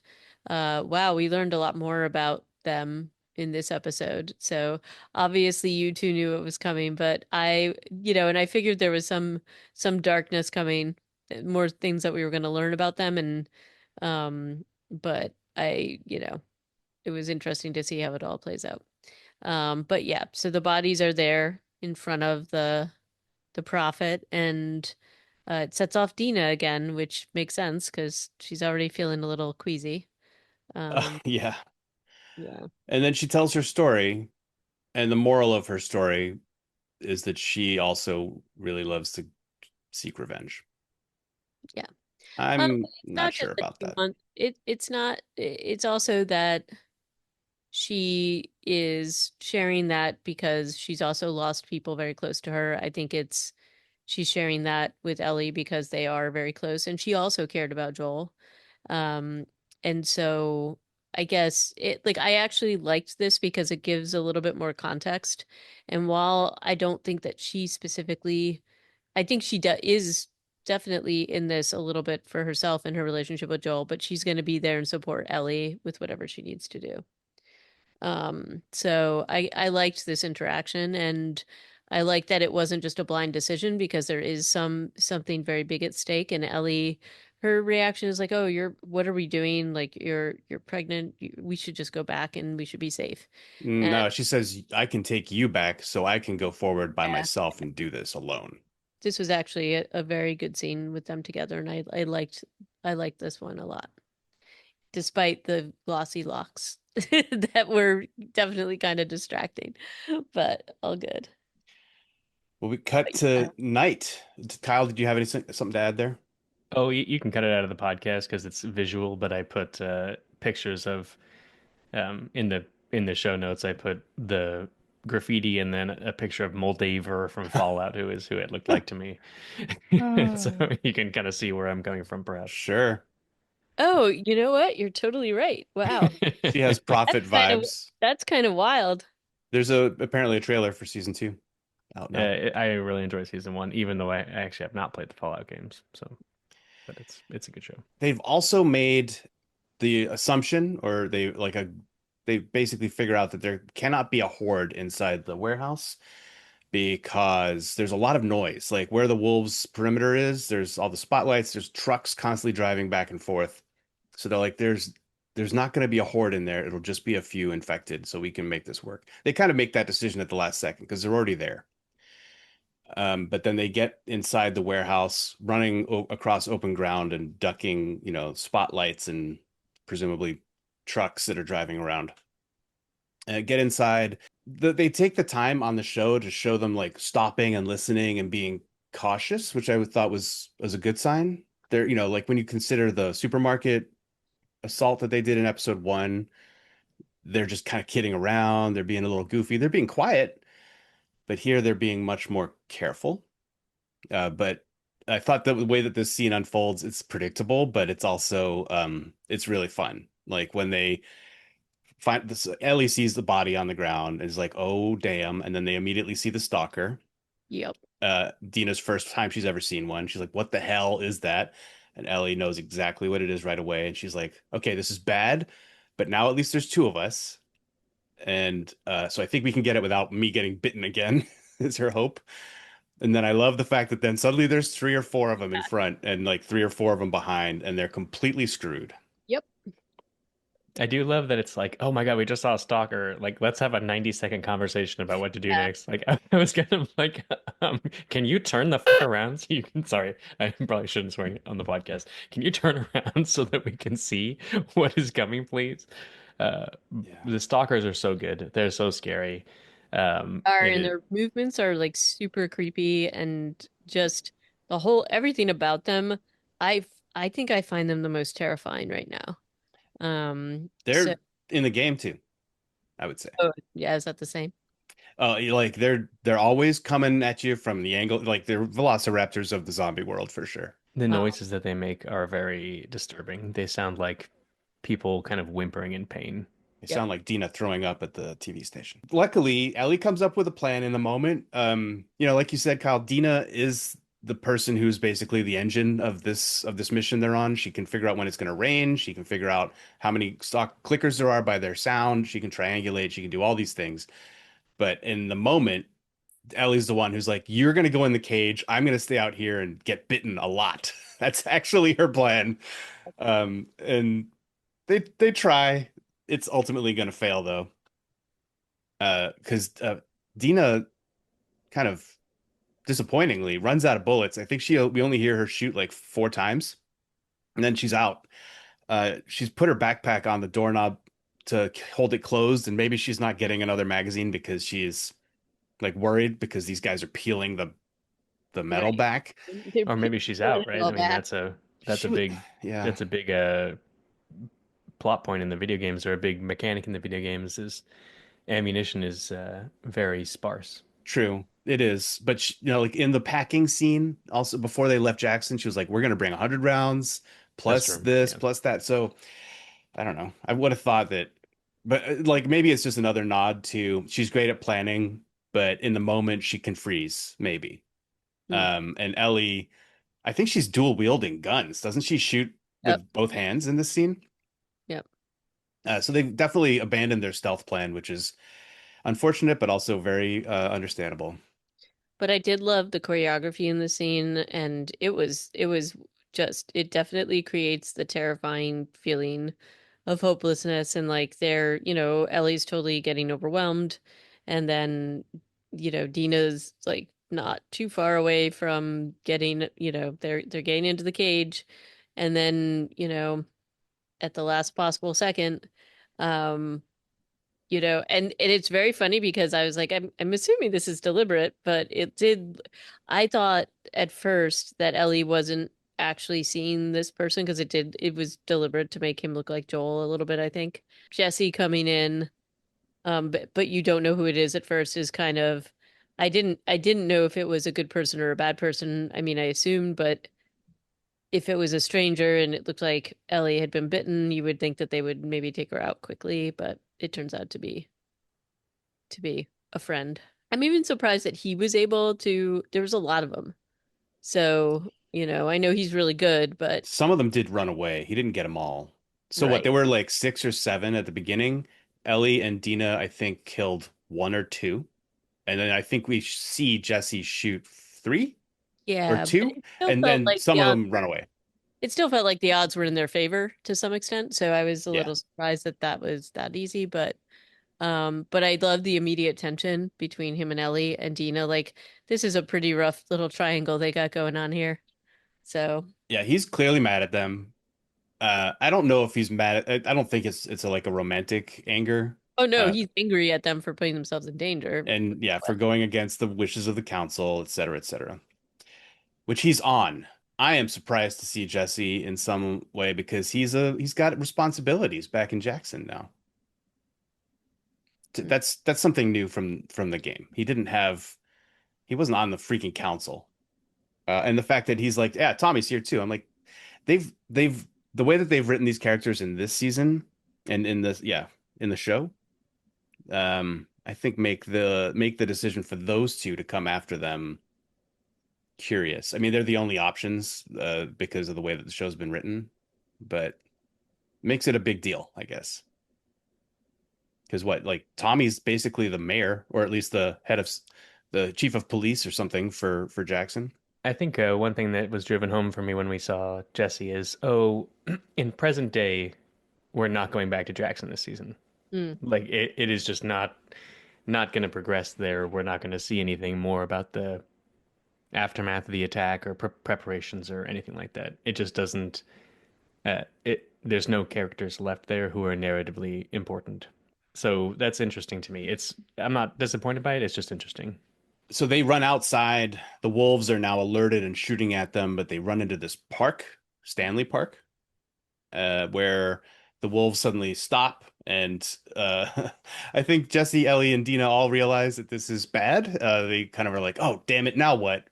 Speaker 1: Wow, we learned a lot more about them in this episode. So obviously you two knew it was coming, but and I figured there was some darkness coming, more things that we were going to learn about them, and but it was interesting to see how it all plays out. But yeah, so the bodies are there in front of the prophet, and it sets off Dina again, which makes sense because she's already feeling a little queasy. Um,
Speaker 2: Yeah.
Speaker 1: yeah,
Speaker 2: And then she tells her story, and the moral of her story is that she also really loves to seek revenge.
Speaker 1: yeah.
Speaker 2: I'm
Speaker 1: It's
Speaker 2: not
Speaker 1: not
Speaker 2: sure
Speaker 1: just that
Speaker 2: about
Speaker 1: she
Speaker 2: that.
Speaker 1: wants it's not. It's also that she is sharing that because she's also lost people very close to her. I think it's she's sharing that with Ellie because they are very close, and she also cared about Joel. Um, and so I guess I actually liked this because it gives a little bit more context. And while I don't think that she specifically, I think she is definitely in this a little bit for herself and her relationship with Joel, but she's going to be there and support Ellie with whatever she needs to do. So I liked this interaction, and I like that it wasn't just a blind decision because there is something very big at stake. And Ellie, her reaction is like, "Oh, what are we doing? Like you're pregnant. We should just go back and we should be safe." And
Speaker 2: No, she says, I can take you back so I can go forward by
Speaker 1: yeah,
Speaker 2: myself and do this alone.
Speaker 1: this was actually a very good scene with them together, and I liked this one a lot, despite the glossy locks that were definitely kind of distracting, but all good.
Speaker 2: Well, we cut
Speaker 1: But yeah.
Speaker 2: to night. Kyle, did you have something to add there?
Speaker 3: Oh, you can cut it out of the podcast because it's visual, but I put pictures of in the show notes. I put the graffiti and then a picture of Moldaver from Fallout, who it looked like to me. So
Speaker 2: Uh,
Speaker 3: you can kind of see where I'm coming from, perhaps.
Speaker 2: sure.
Speaker 1: Oh, you know what? You're totally right. Wow.
Speaker 2: She has
Speaker 1: That's
Speaker 2: prophet
Speaker 1: kind of
Speaker 2: vibes.
Speaker 1: that's kind of wild.
Speaker 2: There's apparently a trailer for season 2 out now.
Speaker 3: I really enjoy season one, even though I actually have not played the Fallout games. So, but it's a good show.
Speaker 2: They've also made the assumption, or they basically figure out that there cannot be a horde inside the warehouse because there's a lot of noise. Like where the wolves' perimeter is, there's all the spotlights, there's trucks constantly driving back and forth. So they're like, there's not going to be a horde in there. It'll just be a few infected, so we can make this work. They kind of make that decision at the last second because they're already there. But then they get inside the warehouse, running across open ground and ducking, spotlights and presumably trucks that are driving around. Get inside. They take the time on the show to show them like stopping and listening and being cautious, which I thought was a good sign. They're, like when you consider the supermarket assault that they did in episode 1, they're just kind of kidding around. They're being a little goofy. They're being quiet, but here they're being much more careful. But I thought that the way that this scene unfolds, it's predictable, but it's also it's really fun. Like when they find this, Ellie sees the body on the ground and is like, "Oh, damn!" And then they immediately see the stalker.
Speaker 1: Yep.
Speaker 2: Dina's first time she's ever seen one. She's like, "What the hell is that?" And Ellie knows exactly what it is right away, and she's like, "Okay, this is bad, but now at least there's two of us." And so I think we can get it without me getting bitten again, is her hope. And then I love the fact that then suddenly there's three or four of them in front and like three or four of them behind, and they're completely screwed.
Speaker 1: Yep.
Speaker 3: I do love that it's like, oh my God, we just saw a stalker. Like, let's have a 90-second conversation about what to do
Speaker 1: Yeah.
Speaker 3: next. Like, I was kind of like, can you turn the fuck around so you can, sorry, I probably shouldn't swear on the podcast. Can you turn around so that we can see what is coming, please? Uh,
Speaker 2: Yeah.
Speaker 3: the stalkers are so good. They're so scary.
Speaker 1: Are
Speaker 3: And
Speaker 1: and their movements are like super creepy, and just the whole everything about them. I I think I find them the most terrifying right now. So
Speaker 2: They're in the game too, I would say.
Speaker 1: oh, yeah, is that the same?
Speaker 2: Like they're always coming at you from the angle, like they're velociraptors of the zombie world for sure.
Speaker 3: the
Speaker 1: Oh,
Speaker 3: noises that they make are very disturbing. They sound like people kind of whimpering in pain.
Speaker 2: They
Speaker 1: yep.
Speaker 2: sound like Dina throwing up at the TV station. Luckily, Ellie comes up with a plan in the moment. Like you said, Kyle, Dina is the person who's basically the engine of this mission they're on. She can figure out when it's going to rain. She can figure out how many stock clickers there are by their sound. She can triangulate. She can do all these things. But in the moment, Ellie's the one who's like, "You're going to go in the cage. I'm going to stay out here and get bitten a lot." That's actually her plan. And they try. It's ultimately going to fail though, because Dina kind of disappointingly runs out of bullets. I think we only hear her shoot like 4 times, and then she's out. She's put her backpack on the doorknob to hold it closed, and maybe she's not getting another magazine because she's like worried because these guys are peeling the metal
Speaker 1: Right.
Speaker 2: back.
Speaker 1: They're
Speaker 3: Or maybe she's
Speaker 1: pulling
Speaker 3: out,
Speaker 1: it
Speaker 3: right? I
Speaker 1: all
Speaker 3: mean,
Speaker 1: back.
Speaker 3: that's
Speaker 2: She
Speaker 3: a
Speaker 2: would,
Speaker 3: big
Speaker 2: yeah,
Speaker 3: that's a big plot point in the video games, or a big mechanic in the video games is ammunition is very sparse.
Speaker 2: true. It is, but like in the packing scene, also before they left Jackson, she was like, "We're gonna bring 100 rounds
Speaker 3: That's
Speaker 2: plus
Speaker 3: true.
Speaker 2: this
Speaker 3: Yeah.
Speaker 2: plus that." So I don't know. I would have thought that, but like maybe it's just another nod to she's great at planning, but in the moment she can freeze, maybe.
Speaker 1: Hmm.
Speaker 2: And Ellie, I think she's dual wielding guns. Doesn't she shoot
Speaker 1: Yep.
Speaker 2: with both hands in this scene?
Speaker 1: Yep.
Speaker 2: So they've definitely abandoned their stealth plan, which is unfortunate, but also very understandable.
Speaker 1: But I did love the choreography in the scene, and it was just it definitely creates the terrifying feeling of hopelessness and like Ellie's totally getting overwhelmed, and then Dina's like not too far away from getting, they're getting into the cage, and then at the last possible second, um and it's very funny because I was like, I'm assuming this is deliberate, but I thought at first that Ellie wasn't actually seeing this person because it was deliberate to make him look like Joel a little bit, I think. Jesse coming in, but you don't know who it is at first is kind of, I didn't know if it was a good person or a bad person. I mean, I assumed, but if it was a stranger and it looked like Ellie had been bitten, you would think that they would maybe take her out quickly, but it turns out to be a friend. I'm even surprised that he was able to, there was a lot of them. So, I know he's really good, but
Speaker 2: Some of them did run away. He didn't get them all. So what? There
Speaker 1: right.
Speaker 2: were like 6 or 7 at the beginning. Ellie and Dina, I think, killed 1 or 2, and then I think we see Jesse shoot 3 or
Speaker 1: Yeah, but
Speaker 2: 2,
Speaker 1: it still
Speaker 2: and
Speaker 1: felt
Speaker 2: then
Speaker 1: like
Speaker 2: some of them run away.
Speaker 1: the odds were in their favor to some extent. So I was a
Speaker 2: Yeah.
Speaker 1: little surprised that that was that easy, but I love the immediate tension between him and Ellie and Dina. Like this is a pretty rough little triangle they got going on here. So,
Speaker 2: Yeah, he's clearly mad at them. I don't know if he's mad I don't think it's like a romantic anger.
Speaker 1: oh no,
Speaker 2: Uh,
Speaker 1: he's angry at them for putting themselves in danger.
Speaker 2: and yeah, for going against the wishes of the council, et cetera, et cetera, which he's on. I am surprised to see Jesse in some way because he's got responsibilities back in Jackson now. That's something new from the game. He wasn't on the freaking council. And the fact that he's like, yeah, Tommy's here too. I'm like, they've the way that they've written these characters in this season and in this, yeah, in the show, I think make the decision for those two to come after them curious. I mean, they're the only options because of the way that the show's been written, but makes it a big deal, I guess. Because what, like Tommy's basically the mayor, or at least the head of the chief of police or something for Jackson.
Speaker 3: I think one thing that was driven home for me when we saw Jesse is, oh, in present day, we're not going back to Jackson this season.
Speaker 1: Mm.
Speaker 3: Like it is just not going to progress there. We're not going to see anything more about the aftermath of the attack or preparations or anything like that. It just doesn't. There's no characters left there who are narratively important. So that's interesting to me. I'm not disappointed by it. It's just interesting.
Speaker 2: So they run outside. The wolves are now alerted and shooting at them, but they run into this park, Stanley Park, where the wolves suddenly stop. And I think Jesse, Ellie, and Dina all realize that this is bad. They kind of are like, "Oh, damn it! Now what?"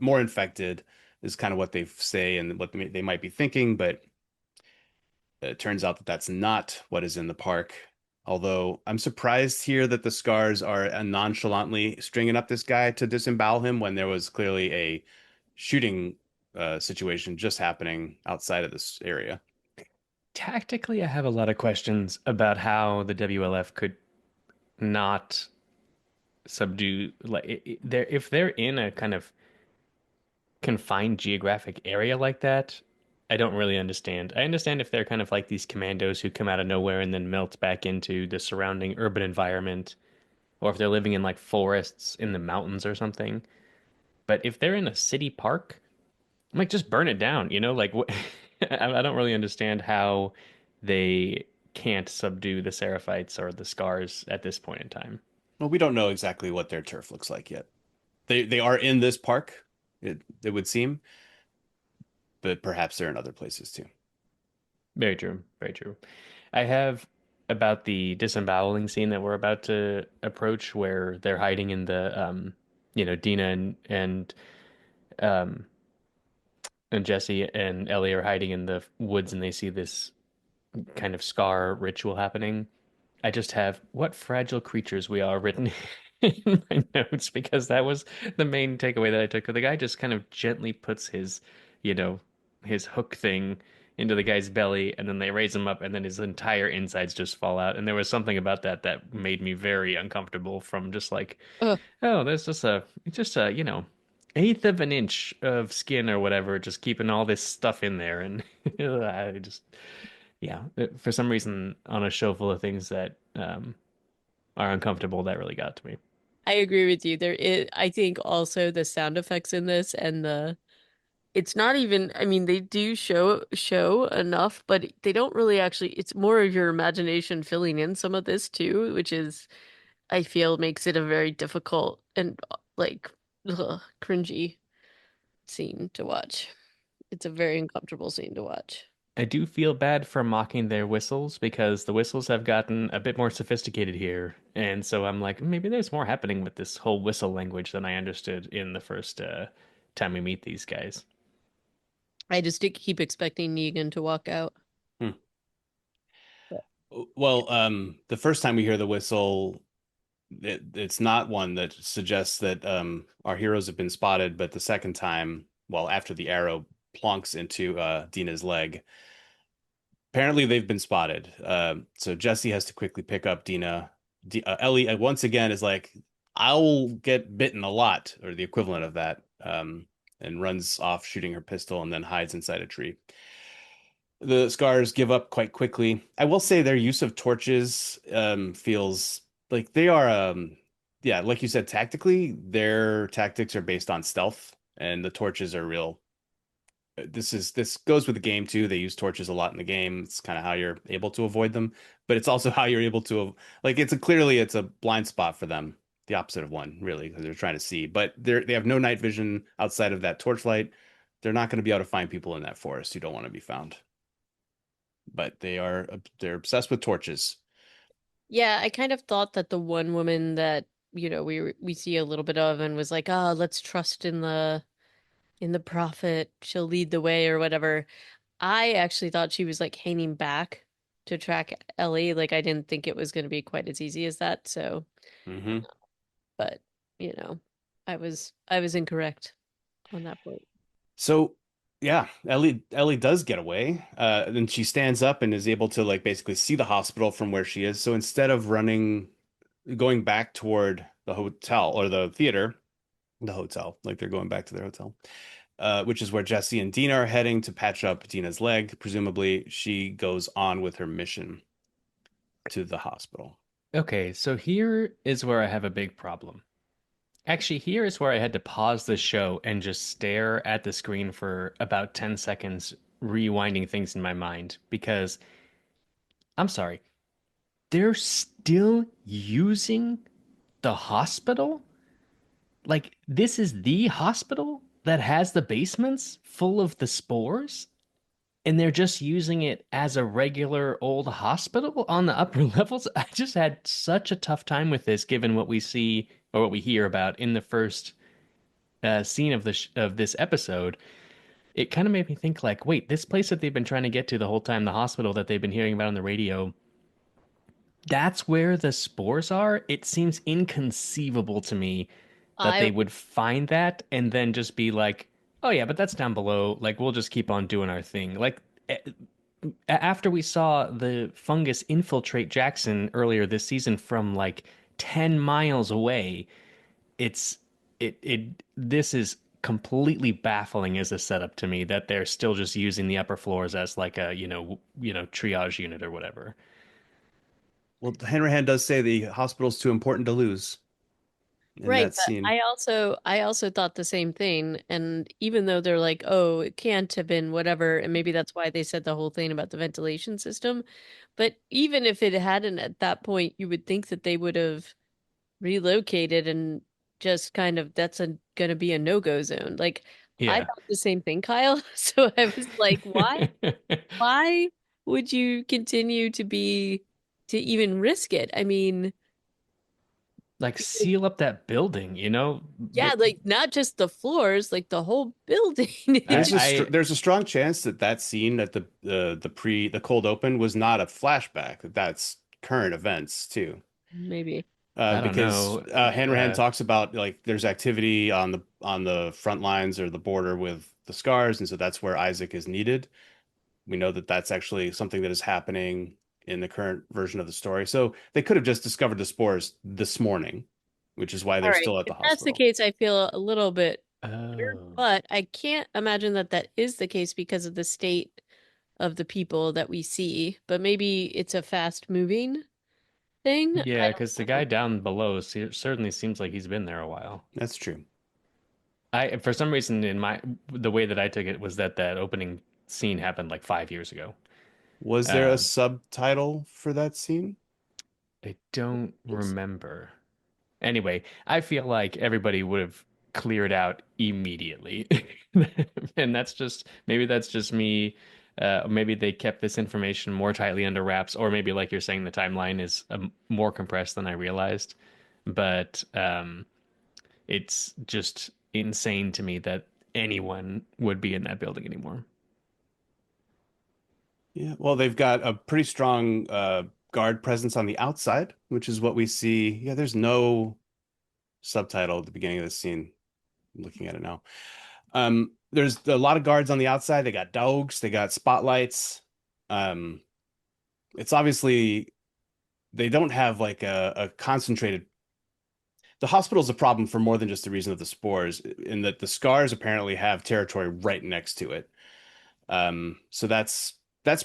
Speaker 2: More infected is kind of what they say and what they might be thinking, but it turns out that that's not what is in the park. Although I'm surprised here that the scars are nonchalantly stringing up this guy to disembowel him when there was clearly a shooting situation just happening outside of this area.
Speaker 3: Tactically, I have a lot of questions about how the WLF could not subdue they're if they're in a kind of confined geographic area like that. I don't really understand. I understand if they're kind of like these commandos who come out of nowhere and then melt back into the surrounding urban environment, or if they're living in like forests in the mountains or something. But if they're in a city park, I'm like, just burn it down, you know? Like, what? I don't really understand how they can't subdue the Seraphites or the Scars at this point in time.
Speaker 2: Well, we don't know exactly what their turf looks like yet. They are in this park, it would seem, but perhaps they're in other places too.
Speaker 3: Very true. Very true. I have about the disemboweling scene that we're about to approach, where they're hiding in the, Dina um, and Jesse and Ellie are hiding in the woods, and they see this kind of scar ritual happening. I just have what fragile creatures we are written in my notes because that was the main takeaway that I took. The guy just kind of gently puts you know, his hook thing into the guy's belly, and then they raise him up, and then his entire insides just fall out. And there was something about that that made me very uncomfortable from just like,
Speaker 1: Ugh.
Speaker 3: oh, there's just a, eighth of an inch of skin or whatever, just keeping all this stuff in there. And I just, yeah, for some reason on a show full of things that are uncomfortable, that really got to me.
Speaker 1: I agree with you. I think also the sound effects in this and it's not even, I mean, they do show enough, but they don't really actually, it's more of your imagination filling in some of this too, which is, I feel makes it a very difficult and like cringy scene to watch. It's a very uncomfortable scene to watch.
Speaker 3: I do feel bad for mocking their whistles because the whistles have gotten a bit more sophisticated here. And so I'm like, maybe there's more happening with this whole whistle language than I understood in the first time we meet these guys.
Speaker 1: I just keep expecting Negan to walk out.
Speaker 2: Hmm.
Speaker 1: But
Speaker 2: Well, the first time we hear the whistle, it's not one that suggests that our heroes have been spotted, but the second time, well, after the arrow plonks into Dina's leg, apparently they've been spotted. So Jesse has to quickly pick up Dina. Ellie once again is like, "I'll get bitten a lot," or the equivalent of that, and runs off shooting her pistol and then hides inside a tree. The scars give up quite quickly. I will say their use of torches feels like they are yeah, like you said, tactically, their tactics are based on stealth, and the torches are real. This goes with the game too. They use torches a lot in the game. It's kind of how you're able to avoid them, but it's also how you're able to like it's a blind spot for them. The opposite of one, really, because they're trying to see, but they have no night vision outside of that torchlight. They're not going to be able to find people in that forest who don't want to be found, but they're obsessed with torches.
Speaker 1: yeah, I kind of thought that the one woman that, we see a little bit of and was like, "Oh, let's trust in the prophet. She'll lead the way or whatever." I actually thought she was like hanging back to track Ellie. Like I didn't think it was going to be quite as easy as that. So,
Speaker 2: Hmm.
Speaker 1: but you know, I was incorrect on that point.
Speaker 2: So yeah, Ellie does get away. Then she stands up and is able to like basically see the hospital from where she is. So instead of going back toward the hotel or the theater, the hotel, like they're going back to their hotel, which is where Jesse and Dina are heading to patch up Dina's leg. Presumably, she goes on with her mission to the hospital.
Speaker 3: Okay, so here is where I have a big problem. Actually, here is where I had to pause the show and just stare at the screen for about 10 seconds, rewinding things in my mind. Because I'm sorry, they're still using the hospital? Like, this is the hospital that has the basements full of the spores? And they're just using it as a regular old hospital on the upper levels? I just had such a tough time with this, given what we see or what we hear about in the first scene of this episode. It kind of made me think, like, wait, this place that they've been trying to get to the whole time, the hospital that they've been hearing about on the radio, that's where the spores are? It seems inconceivable to me that
Speaker 1: I
Speaker 3: they would find that and then just be like, Oh yeah, but that's down below. Like we'll just keep on doing our thing. Like after we saw the fungus infiltrate Jackson earlier this season from like 10 miles away, it's it this is completely baffling as a setup to me that they're still just using the upper floors as like a, triage unit or whatever.
Speaker 2: Well, Hanrahan does say the hospital's too important to lose in
Speaker 1: Right,
Speaker 2: that
Speaker 1: but
Speaker 2: scene.
Speaker 1: I also thought the same thing. And even though they're like, oh, it can't have been whatever, and maybe that's why they said the whole thing about the ventilation system. But even if it hadn't at that point, you would think that they would have relocated and just kind of that's a gonna be a no-go zone. Like I
Speaker 3: Yeah.
Speaker 1: thought the same thing, Kyle. So I was like, why would you continue to even risk it? I mean,
Speaker 3: Like seal up that building, you know?
Speaker 1: yeah, like not just the floors, like the whole building.
Speaker 2: There's a
Speaker 3: I
Speaker 2: there's a strong chance that that scene at the cold open was not a flashback. That's current events too.
Speaker 1: Maybe.
Speaker 3: I don't
Speaker 2: Because
Speaker 3: know.
Speaker 2: Hanrahan talks about like there's activity on the front lines or the border with the scars, and so that's where Isaac is needed. We know that that's actually something that is happening in the current version of the story. So they could have just discovered the spores this morning, which is why
Speaker 1: All
Speaker 2: they're
Speaker 1: right.
Speaker 2: still at the
Speaker 1: If that's the
Speaker 2: hospital.
Speaker 1: case, I feel a little bit better,
Speaker 3: Oh.
Speaker 1: but I can't imagine that that is the case because of the state of the people that we see. But maybe it's a fast moving thing. I
Speaker 3: Yeah, because the
Speaker 1: don't
Speaker 3: guy
Speaker 1: know.
Speaker 3: down below certainly seems like he's been there a while.
Speaker 2: That's true.
Speaker 3: I for some reason in my the way that I took it was that that opening scene happened like 5 years ago.
Speaker 2: Was there a
Speaker 3: Uh,
Speaker 2: subtitle for that scene?
Speaker 3: I don't
Speaker 1: Think so.
Speaker 3: remember. Anyway, I feel like everybody would have cleared out immediately. And that's just me. Maybe they kept this information more tightly under wraps, or maybe like you're saying, the timeline is more compressed than I realized. But it's just insane to me that anyone would be in that building anymore.
Speaker 2: Yeah, well, they've got a pretty strong guard presence on the outside, which is what we see. Yeah, there's no subtitle at the beginning of the scene. I'm looking at it now. There's a lot of guards on the outside. They got dogs, they got spotlights. Um, it's obviously they don't have like a concentrated. The hospital's a problem for more than just the reason of the spores, in that the scars apparently have territory right next to it. So that's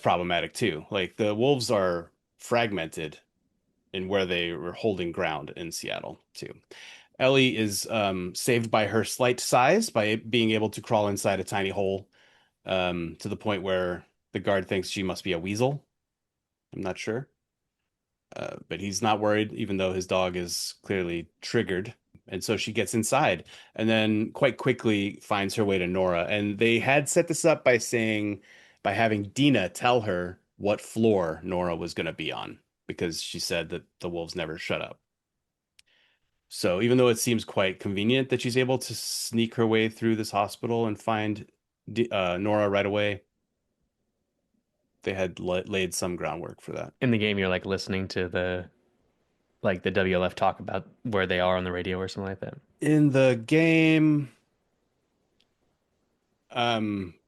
Speaker 2: problematic too. Like the wolves are fragmented in where they were holding ground in Seattle too. Ellie is saved by her slight size, by being able to crawl inside a tiny hole, to the point where the guard thinks she must be a weasel. I'm not sure. But he's not worried, even though his dog is clearly triggered. And so she gets inside and then quite quickly finds her way to Nora. And they had set this up by having Dina tell her what floor Nora was going to be on, because she said that the wolves never shut up. So even though it seems quite convenient that she's able to sneak her way through this hospital and find Nora right away, they had laid some groundwork for that.
Speaker 3: In the game, you're like listening to the WLF talk about where they are on the radio or something like that.
Speaker 2: In the game,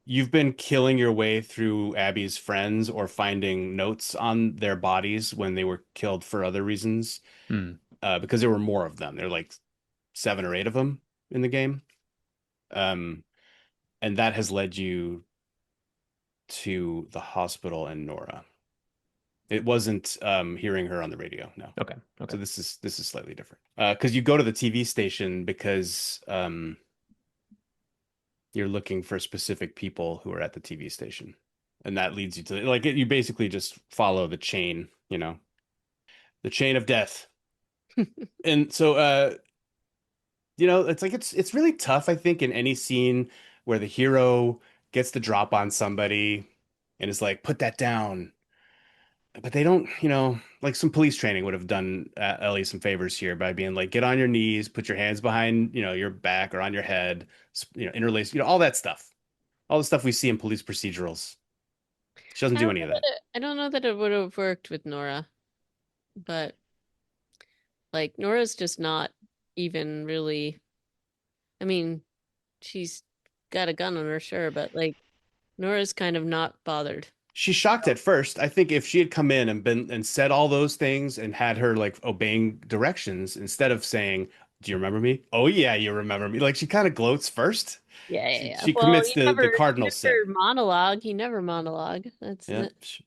Speaker 2: you've been killing your way through Abby's friends or finding notes on their bodies when they were killed for other reasons,
Speaker 3: Hmm.
Speaker 2: because there were more of them. There are like 7 or 8 of them in the game. Um, and that has led you to the hospital and Nora. It wasn't hearing her on the radio, no.
Speaker 3: Okay. Okay.
Speaker 2: So this is slightly different. Because you go to the TV station because you're looking for specific people who are at the TV station. And that leads you to like you basically just follow the chain, the chain of death. And so it's like it's really tough, I think, in any scene where the hero gets the drop on somebody and is like, put that down. But they don't, like some police training would have done Ellie some favors here by being like, get on your knees, put your hands behind, your back or on your head, interlace, all that stuff. All the stuff we see in police procedurals. She doesn't do any of that.
Speaker 1: I don't know that it would have worked with Nora, but like Nora's just not even really, I mean, she's got a gun on her, sure, but like Nora's kind of not bothered.
Speaker 2: She's shocked at first. I think if she had come in and been and said all those things and had her like obeying directions instead of saying, "Do you remember me?" "Oh yeah, you remember me." Like she kind of gloats first.
Speaker 1: Yeah, yeah,
Speaker 2: She
Speaker 1: yeah.
Speaker 2: she
Speaker 1: Well,
Speaker 2: commits the
Speaker 1: you
Speaker 2: cardinal sin.
Speaker 1: never monologue. You never monologue.
Speaker 2: Yeah.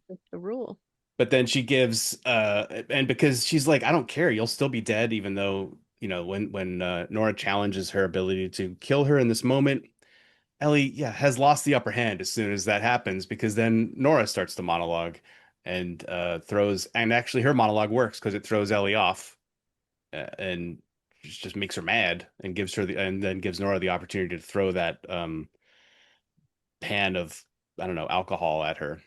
Speaker 1: That's the rule.
Speaker 2: But then she gives and because she's like, "I don't care. You'll still be dead," even though, when Nora challenges her ability to kill her in this moment, Ellie, yeah, has lost the upper hand as soon as that happens because then Nora starts to monologue and and actually her monologue works because it throws Ellie off and just makes her mad and and then gives Nora the opportunity to throw that pan of, I don't know, alcohol at her.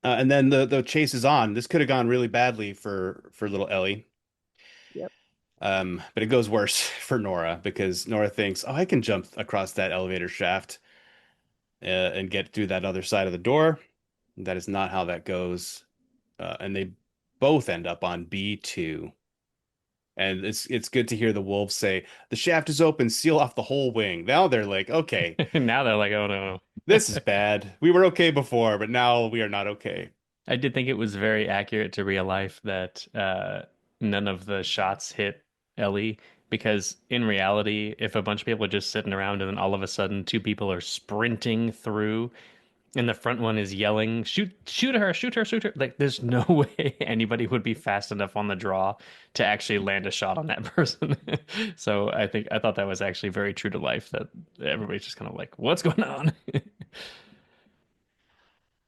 Speaker 2: And then the chase is on. This could have gone really badly for little Ellie.
Speaker 1: Yep.
Speaker 2: But it goes worse for Nora because Nora thinks, "Oh, I can jump across that elevator shaft and get through that other side of the door." That is not how that goes. And they both end up on B2. And it's good to hear the wolves say, "The shaft is open, seal off the whole wing." Now they're like, "Okay,
Speaker 3: Now they're like, oh no.
Speaker 2: this is bad. We were okay before, but now we are not okay."
Speaker 3: I did think it was very accurate to real life that none of the shots hit Ellie because in reality, if a bunch of people are just sitting around and then all of a sudden two people are sprinting through and the front one is yelling, "Shoot, shoot her, shoot her, shoot her." Like there's no way anybody would be fast enough on the draw to actually land a shot on that person. So I thought that was actually very true to life that everybody's just kind of like, "What's going on?"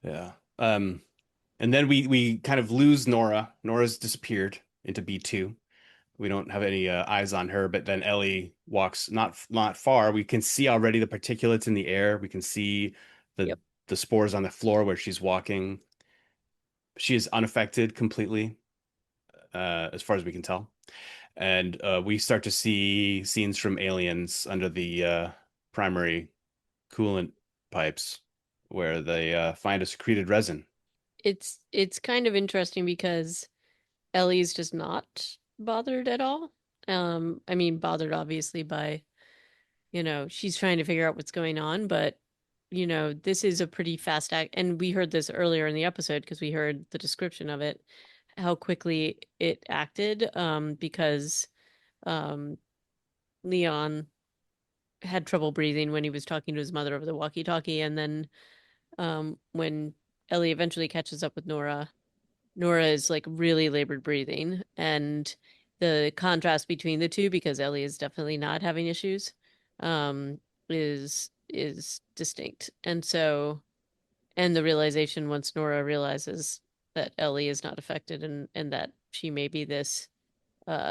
Speaker 2: Yeah. And then we kind of lose Nora. Nora's disappeared into B2. We don't have any eyes on her, but then Ellie walks not far. We can see already the particulates in the air. We can see the
Speaker 1: Yep.
Speaker 2: the spores on the floor where she's walking. She is unaffected completely, as far as we can tell. And we start to see scenes from aliens under the primary coolant pipes where they find a secreted resin.
Speaker 1: It's kind of interesting because Ellie's just not bothered at all. I mean, bothered obviously by, she's trying to figure out what's going on, but this is a pretty fast act, and we heard this earlier in the episode because we heard the description of it, how quickly it acted, because um Leon had trouble breathing when he was talking to his mother over the walkie-talkie, and then when Ellie eventually catches up with Nora, Nora is like really labored breathing, and the contrast between the two, because Ellie is definitely not having issues, um, is distinct. And so, and the realization once Nora realizes that Ellie is not affected and that she may be this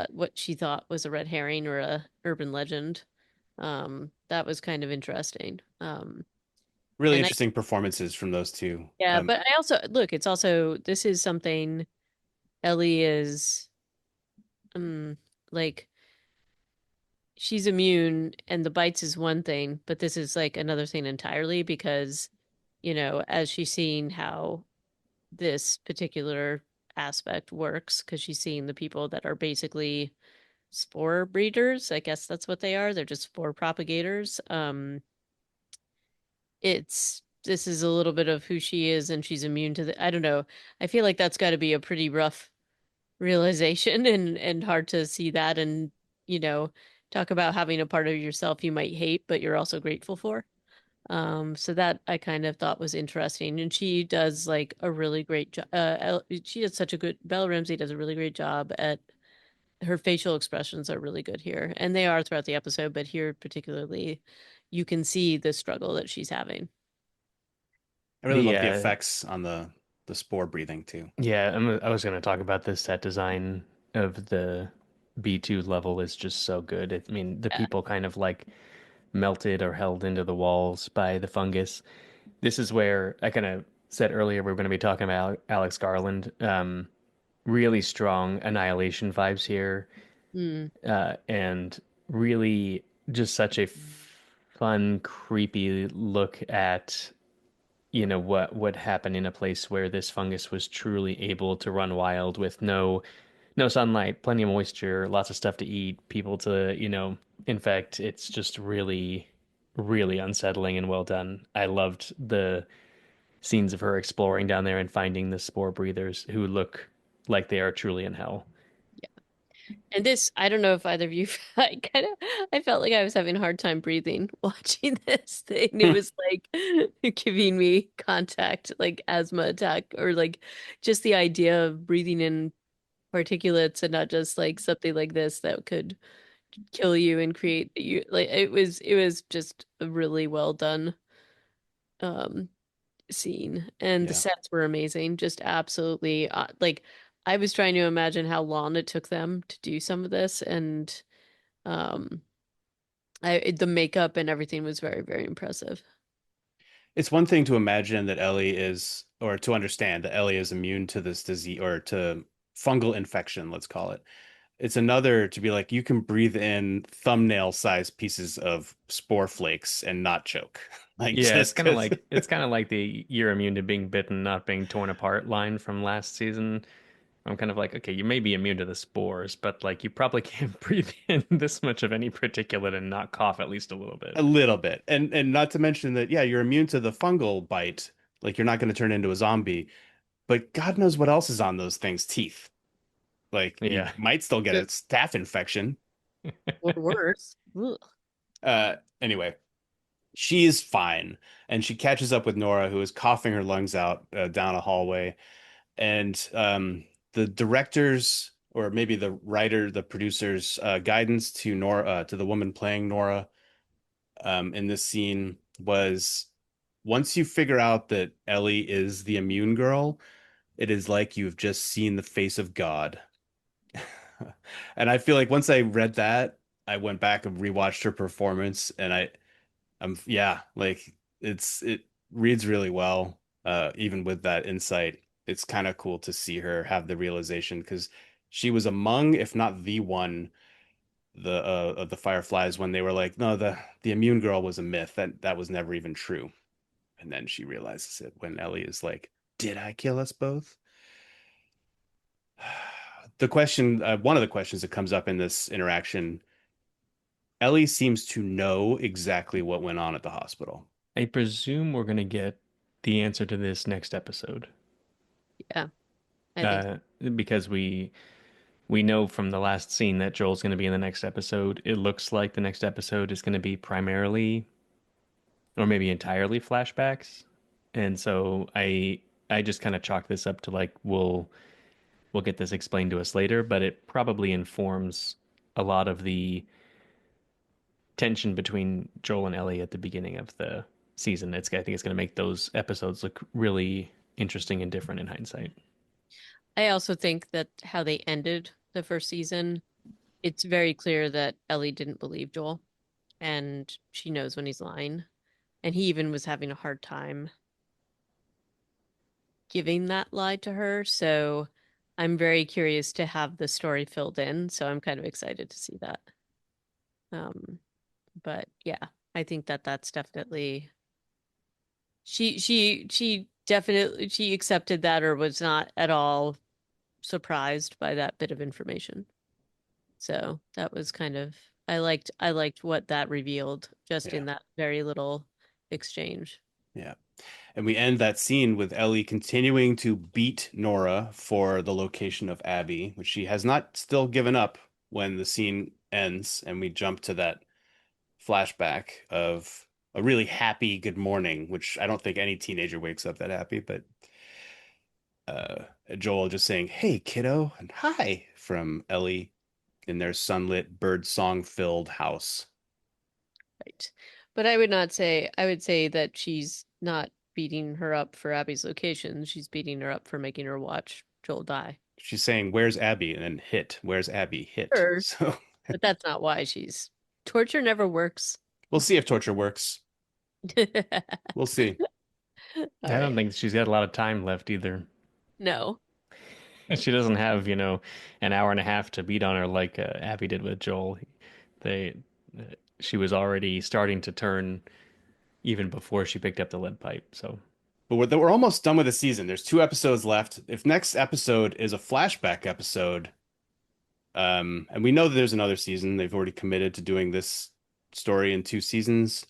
Speaker 1: what she thought was a red herring or a urban legend. That was kind of interesting.
Speaker 2: Really
Speaker 1: And I
Speaker 2: interesting performances from those two.
Speaker 1: Yeah, but I also look, it's also this is something Ellie is um like she's immune and the bites is one thing, but this is like another thing entirely because, as she's seeing how this particular aspect works, because she's seeing the people that are basically spore breeders, I guess that's what they are. They're just spore propagators. It's this is a little bit of who she is and she's immune to I don't know. I feel like that's got to be a pretty rough realization and hard to see that and you know talk about having a part of yourself you might hate but you're also grateful for. So that I kind of thought was interesting, and she does like a really great job. She does such a good Bella Ramsey does a really great job at her facial expressions are really good here, and they are throughout the episode, but here particularly you can see the struggle that she's having.
Speaker 2: I really
Speaker 3: The
Speaker 2: love the effects on the spore breathing too.
Speaker 3: Yeah, I was going to talk about the set design of the B2 level is just so good. I mean, the
Speaker 1: Yeah.
Speaker 3: people kind of like melted or held into the walls by the fungus. This is where I kind of said earlier we are going to be talking about Alex Garland. Really strong Annihilation vibes here,
Speaker 1: Mm.
Speaker 3: and really just such a fun, creepy look at what happened in a place where this fungus was truly able to run wild with no sunlight, plenty of moisture, lots of stuff to eat, people to infect. It's just really really unsettling and well done. I loved the scenes of her exploring down there and finding the spore breathers who look like they are truly in hell.
Speaker 1: And this, I don't know if either of you, I felt like I was having a hard time breathing watching this thing. It was like giving me contact, like asthma attack, or like just the idea of breathing in particulates and not just like something like this that could kill you and create you. Like it was just a really well done um scene, and the
Speaker 2: Yeah.
Speaker 1: sets were amazing. Just absolutely, like I was trying to imagine how long it took them to do some of this, and um, the makeup and everything was very, very impressive.
Speaker 2: It's one thing to imagine that Ellie is, or to understand that Ellie is immune to this disease or to fungal infection, let's call it. It's another to be like, you can breathe in thumbnail-sized pieces of spore flakes and not choke. Like
Speaker 3: Yeah,
Speaker 2: just because
Speaker 3: it's kind of like the you're immune to being bitten, not being torn apart line from last season. I'm kind of like, okay, you may be immune to the spores, but like you probably can't breathe in this much of any particulate and not cough at least a little bit.
Speaker 2: a little bit. And not to mention that, yeah, you're immune to the fungal bite. Like you're not going to turn into a zombie, but God knows what else is on those things' teeth. Like you
Speaker 3: Yeah.
Speaker 2: might still get
Speaker 1: Yeah.
Speaker 2: a staph infection.
Speaker 1: Or worse. Ugh.
Speaker 2: Anyway, she is fine, and she catches up with Nora, who is coughing her lungs out down a hallway. And the director's, or maybe the writer, the producer's guidance to Nora, to the woman playing Nora, in this scene was, once you figure out that Ellie is the immune girl, it is like you've just seen the face of God. And I feel like once I read that, I went back and rewatched her performance, and yeah, like it reads really well. Even with that insight, it's kind of cool to see her have the realization because she was among, if not the one, the of the Fireflies when they were like, no, the immune girl was a myth. That was never even true. And then she realizes it when Ellie is like, "Did I kill us both?" The question, one of the questions that comes up in this interaction, Ellie seems to know exactly what went on at the hospital.
Speaker 3: I presume we're gonna get the answer to this next episode.
Speaker 1: Yeah, I think
Speaker 3: Uh, because we know from the last scene that Joel's gonna be in the next episode. It looks like the next episode is gonna be primarily or maybe entirely flashbacks. And so I just kind of chalk this up to like we'll get this explained to us later, but it probably informs a lot of the tension between Joel and Ellie at the beginning of the season. I think it's going to make those episodes look really interesting and different in hindsight.
Speaker 1: I also think that how they ended the first season, it's very clear that Ellie didn't believe Joel, and she knows when he's lying. And he even was having a hard time giving that lie to her. So I'm very curious to have the story filled in. So I'm kind of excited to see that. Um, but yeah, I think that that's definitely she definitely she accepted that or was not at all surprised by that bit of information. So that was kind of I liked what that revealed just
Speaker 2: Yeah.
Speaker 1: in that very little exchange.
Speaker 2: Yeah. And we end that scene with Ellie continuing to beat Nora for the location of Abby, which she has not still given up when the scene ends. And we jump to that flashback of a really happy good morning, which I don't think any teenager wakes up that happy, but uh, Joel just saying, "Hey, kiddo," and "Hi" from Ellie in their sunlit, bird song filled house.
Speaker 1: Right. But I would not say I would say that she's not beating her up for Abby's location. She's beating her up for making her watch Joel die.
Speaker 2: She's saying, "Where's Abby?" and then hit. "Where's Abby?" hit.
Speaker 1: Sure,
Speaker 2: So
Speaker 1: but that's not why she's torture never works.
Speaker 2: we'll see if torture works. We'll see.
Speaker 1: All
Speaker 3: I don't
Speaker 1: right.
Speaker 3: think she's got a lot of time left either.
Speaker 1: No.
Speaker 3: She doesn't have, an hour and a half to beat on her like Abby did with Joel. They, she was already starting to turn even before she picked up the lead pipe. So
Speaker 2: But we're almost done with the season. There's 2 episodes left. If next episode is a flashback episode, and we know that there's another season, they've already committed to doing this story in 2 seasons.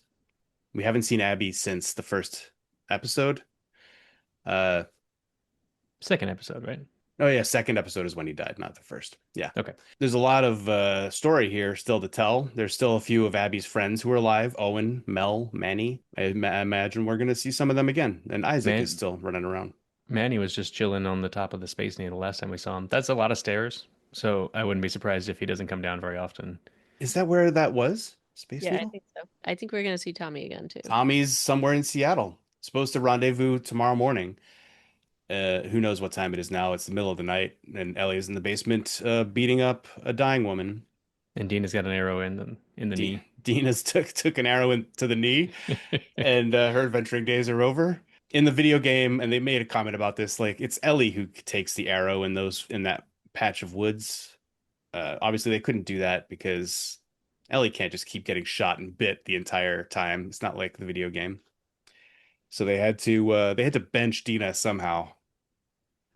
Speaker 2: We haven't seen Abby since the first episode. Uh,
Speaker 3: Second episode, right?
Speaker 2: oh yeah, second episode is when he died, not the first. Yeah.
Speaker 3: Okay.
Speaker 2: There's a lot of story here still to tell. There's still a few of Abby's friends who are alive. Owen, Mel, Manny. I imagine we're going to see some of them again. And Isaac is
Speaker 3: Man,
Speaker 2: still running around.
Speaker 3: Manny was just chilling on the top of the Space Needle last time we saw him. That's a lot of stairs, so I wouldn't be surprised if he doesn't come down very often.
Speaker 2: Is that where that was? Space
Speaker 1: Yeah, I
Speaker 2: Needle?
Speaker 1: think so. I think we're gonna see Tommy again too.
Speaker 2: Tommy's somewhere in Seattle. Supposed to rendezvous tomorrow morning. Who knows what time it is now? It's the middle of the night, and Ellie's in the basement beating up a dying woman.
Speaker 3: And Dina's got an arrow in the knee.
Speaker 2: Dina's took an arrow into the knee, and her adventuring days are over. In the video game, and they made a comment about this, like it's Ellie who takes the arrow in that patch of woods. Obviously, they couldn't do that because Ellie can't just keep getting shot and bit the entire time. It's not like the video game. So they had to bench Dina somehow.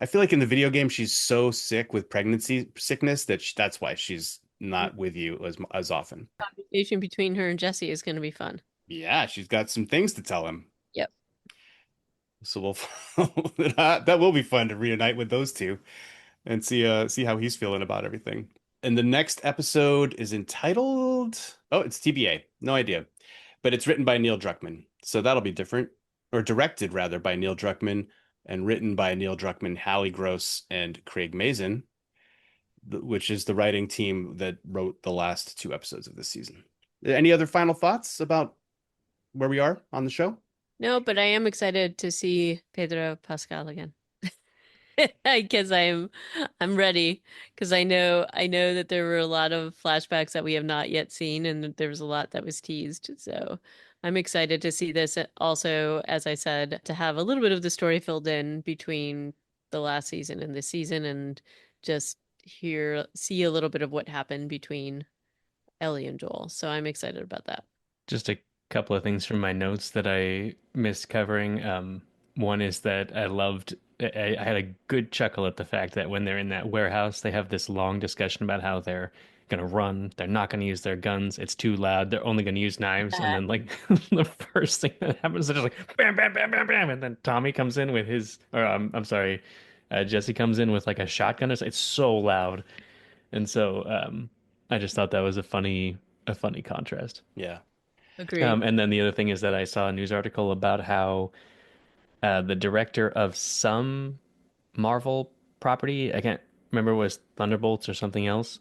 Speaker 2: I feel like in the video game she's so sick with pregnancy sickness that that's why she's not with you as often.
Speaker 1: Conversation between her and Jesse is gonna be fun.
Speaker 2: Yeah, she's got some things to tell him.
Speaker 1: Yep.
Speaker 2: So that will be fun to reunite with those two and see how he's feeling about everything. And the next episode is entitled, oh, it's TBA. No idea. But it's written by Neil Druckmann. So that'll be different. Or directed rather by Neil Druckmann and written by Neil Druckmann, Hallie Gross, and Craig Mazin, which is the writing team that wrote the last two episodes of this season. Any other final thoughts about where we are on the show?
Speaker 1: No, but I am excited to see Pedro Pascal again. I guess I'm ready because I know that there were a lot of flashbacks that we have not yet seen, and that there was a lot that was teased. So I'm excited to see this. Also, as I said, to have a little bit of the story filled in between the last season and this season, and just see a little bit of what happened between Ellie and Joel. So I'm excited about that.
Speaker 3: Just a couple of things from my notes that I missed covering. One is that I had a good chuckle at the fact that when they're in that warehouse, they have this long discussion about how they're gonna run, they're not gonna use their guns, it's too loud, they're only gonna use knives, and then like the first thing that happens is just like bam, bam, bam, bam, bam, and then Tommy comes in with his, or I'm sorry, Jesse comes in with like a shotgun. It's so loud, and so I just thought that was a funny contrast.
Speaker 2: Yeah.
Speaker 1: Agreed.
Speaker 3: And then the other thing is that I saw a news article about how the director of some Marvel property, I can't remember, was Thunderbolts or something else,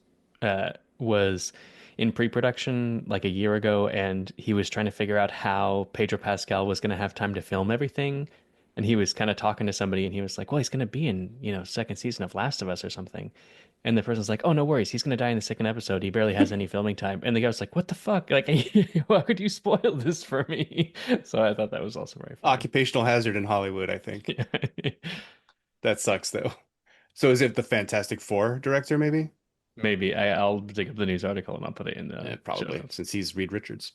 Speaker 3: was in pre-production like a year ago, and he was trying to figure out how Pedro Pascal was going to have time to film everything. And he was kind of talking to somebody, and he was like, "Well, he's going to be in, second season of Last of Us or something." And the person's like, "Oh, no worries. He's going to die in the second episode. He barely has any filming time." And the guy was like, "What the fuck? Like, why would you spoil this for me?" So I thought that was also very funny.
Speaker 2: Occupational hazard in Hollywood, I think. That sucks though. So is it the Fantastic Four director, maybe?
Speaker 3: Maybe I'll dig up the news article and I'll put it in the
Speaker 2: Yeah,
Speaker 3: show
Speaker 2: probably,
Speaker 3: notes.
Speaker 2: since he's Reed Richards.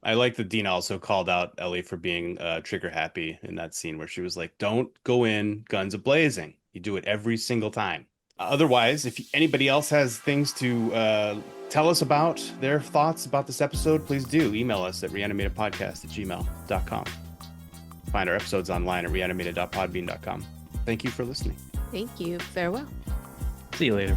Speaker 2: I like that Dean also called out Ellie for being trigger happy in that scene where she was like, "Don't go in guns a-blazing. You do it every single time." Otherwise, if anybody else has things to tell us about their thoughts about this episode, please do email us at reanimatedpodcast@gmail.com. Find our episodes online at reanimated.podbean.com. Thank you for listening.
Speaker 1: Thank you. Farewell.
Speaker 3: See you later.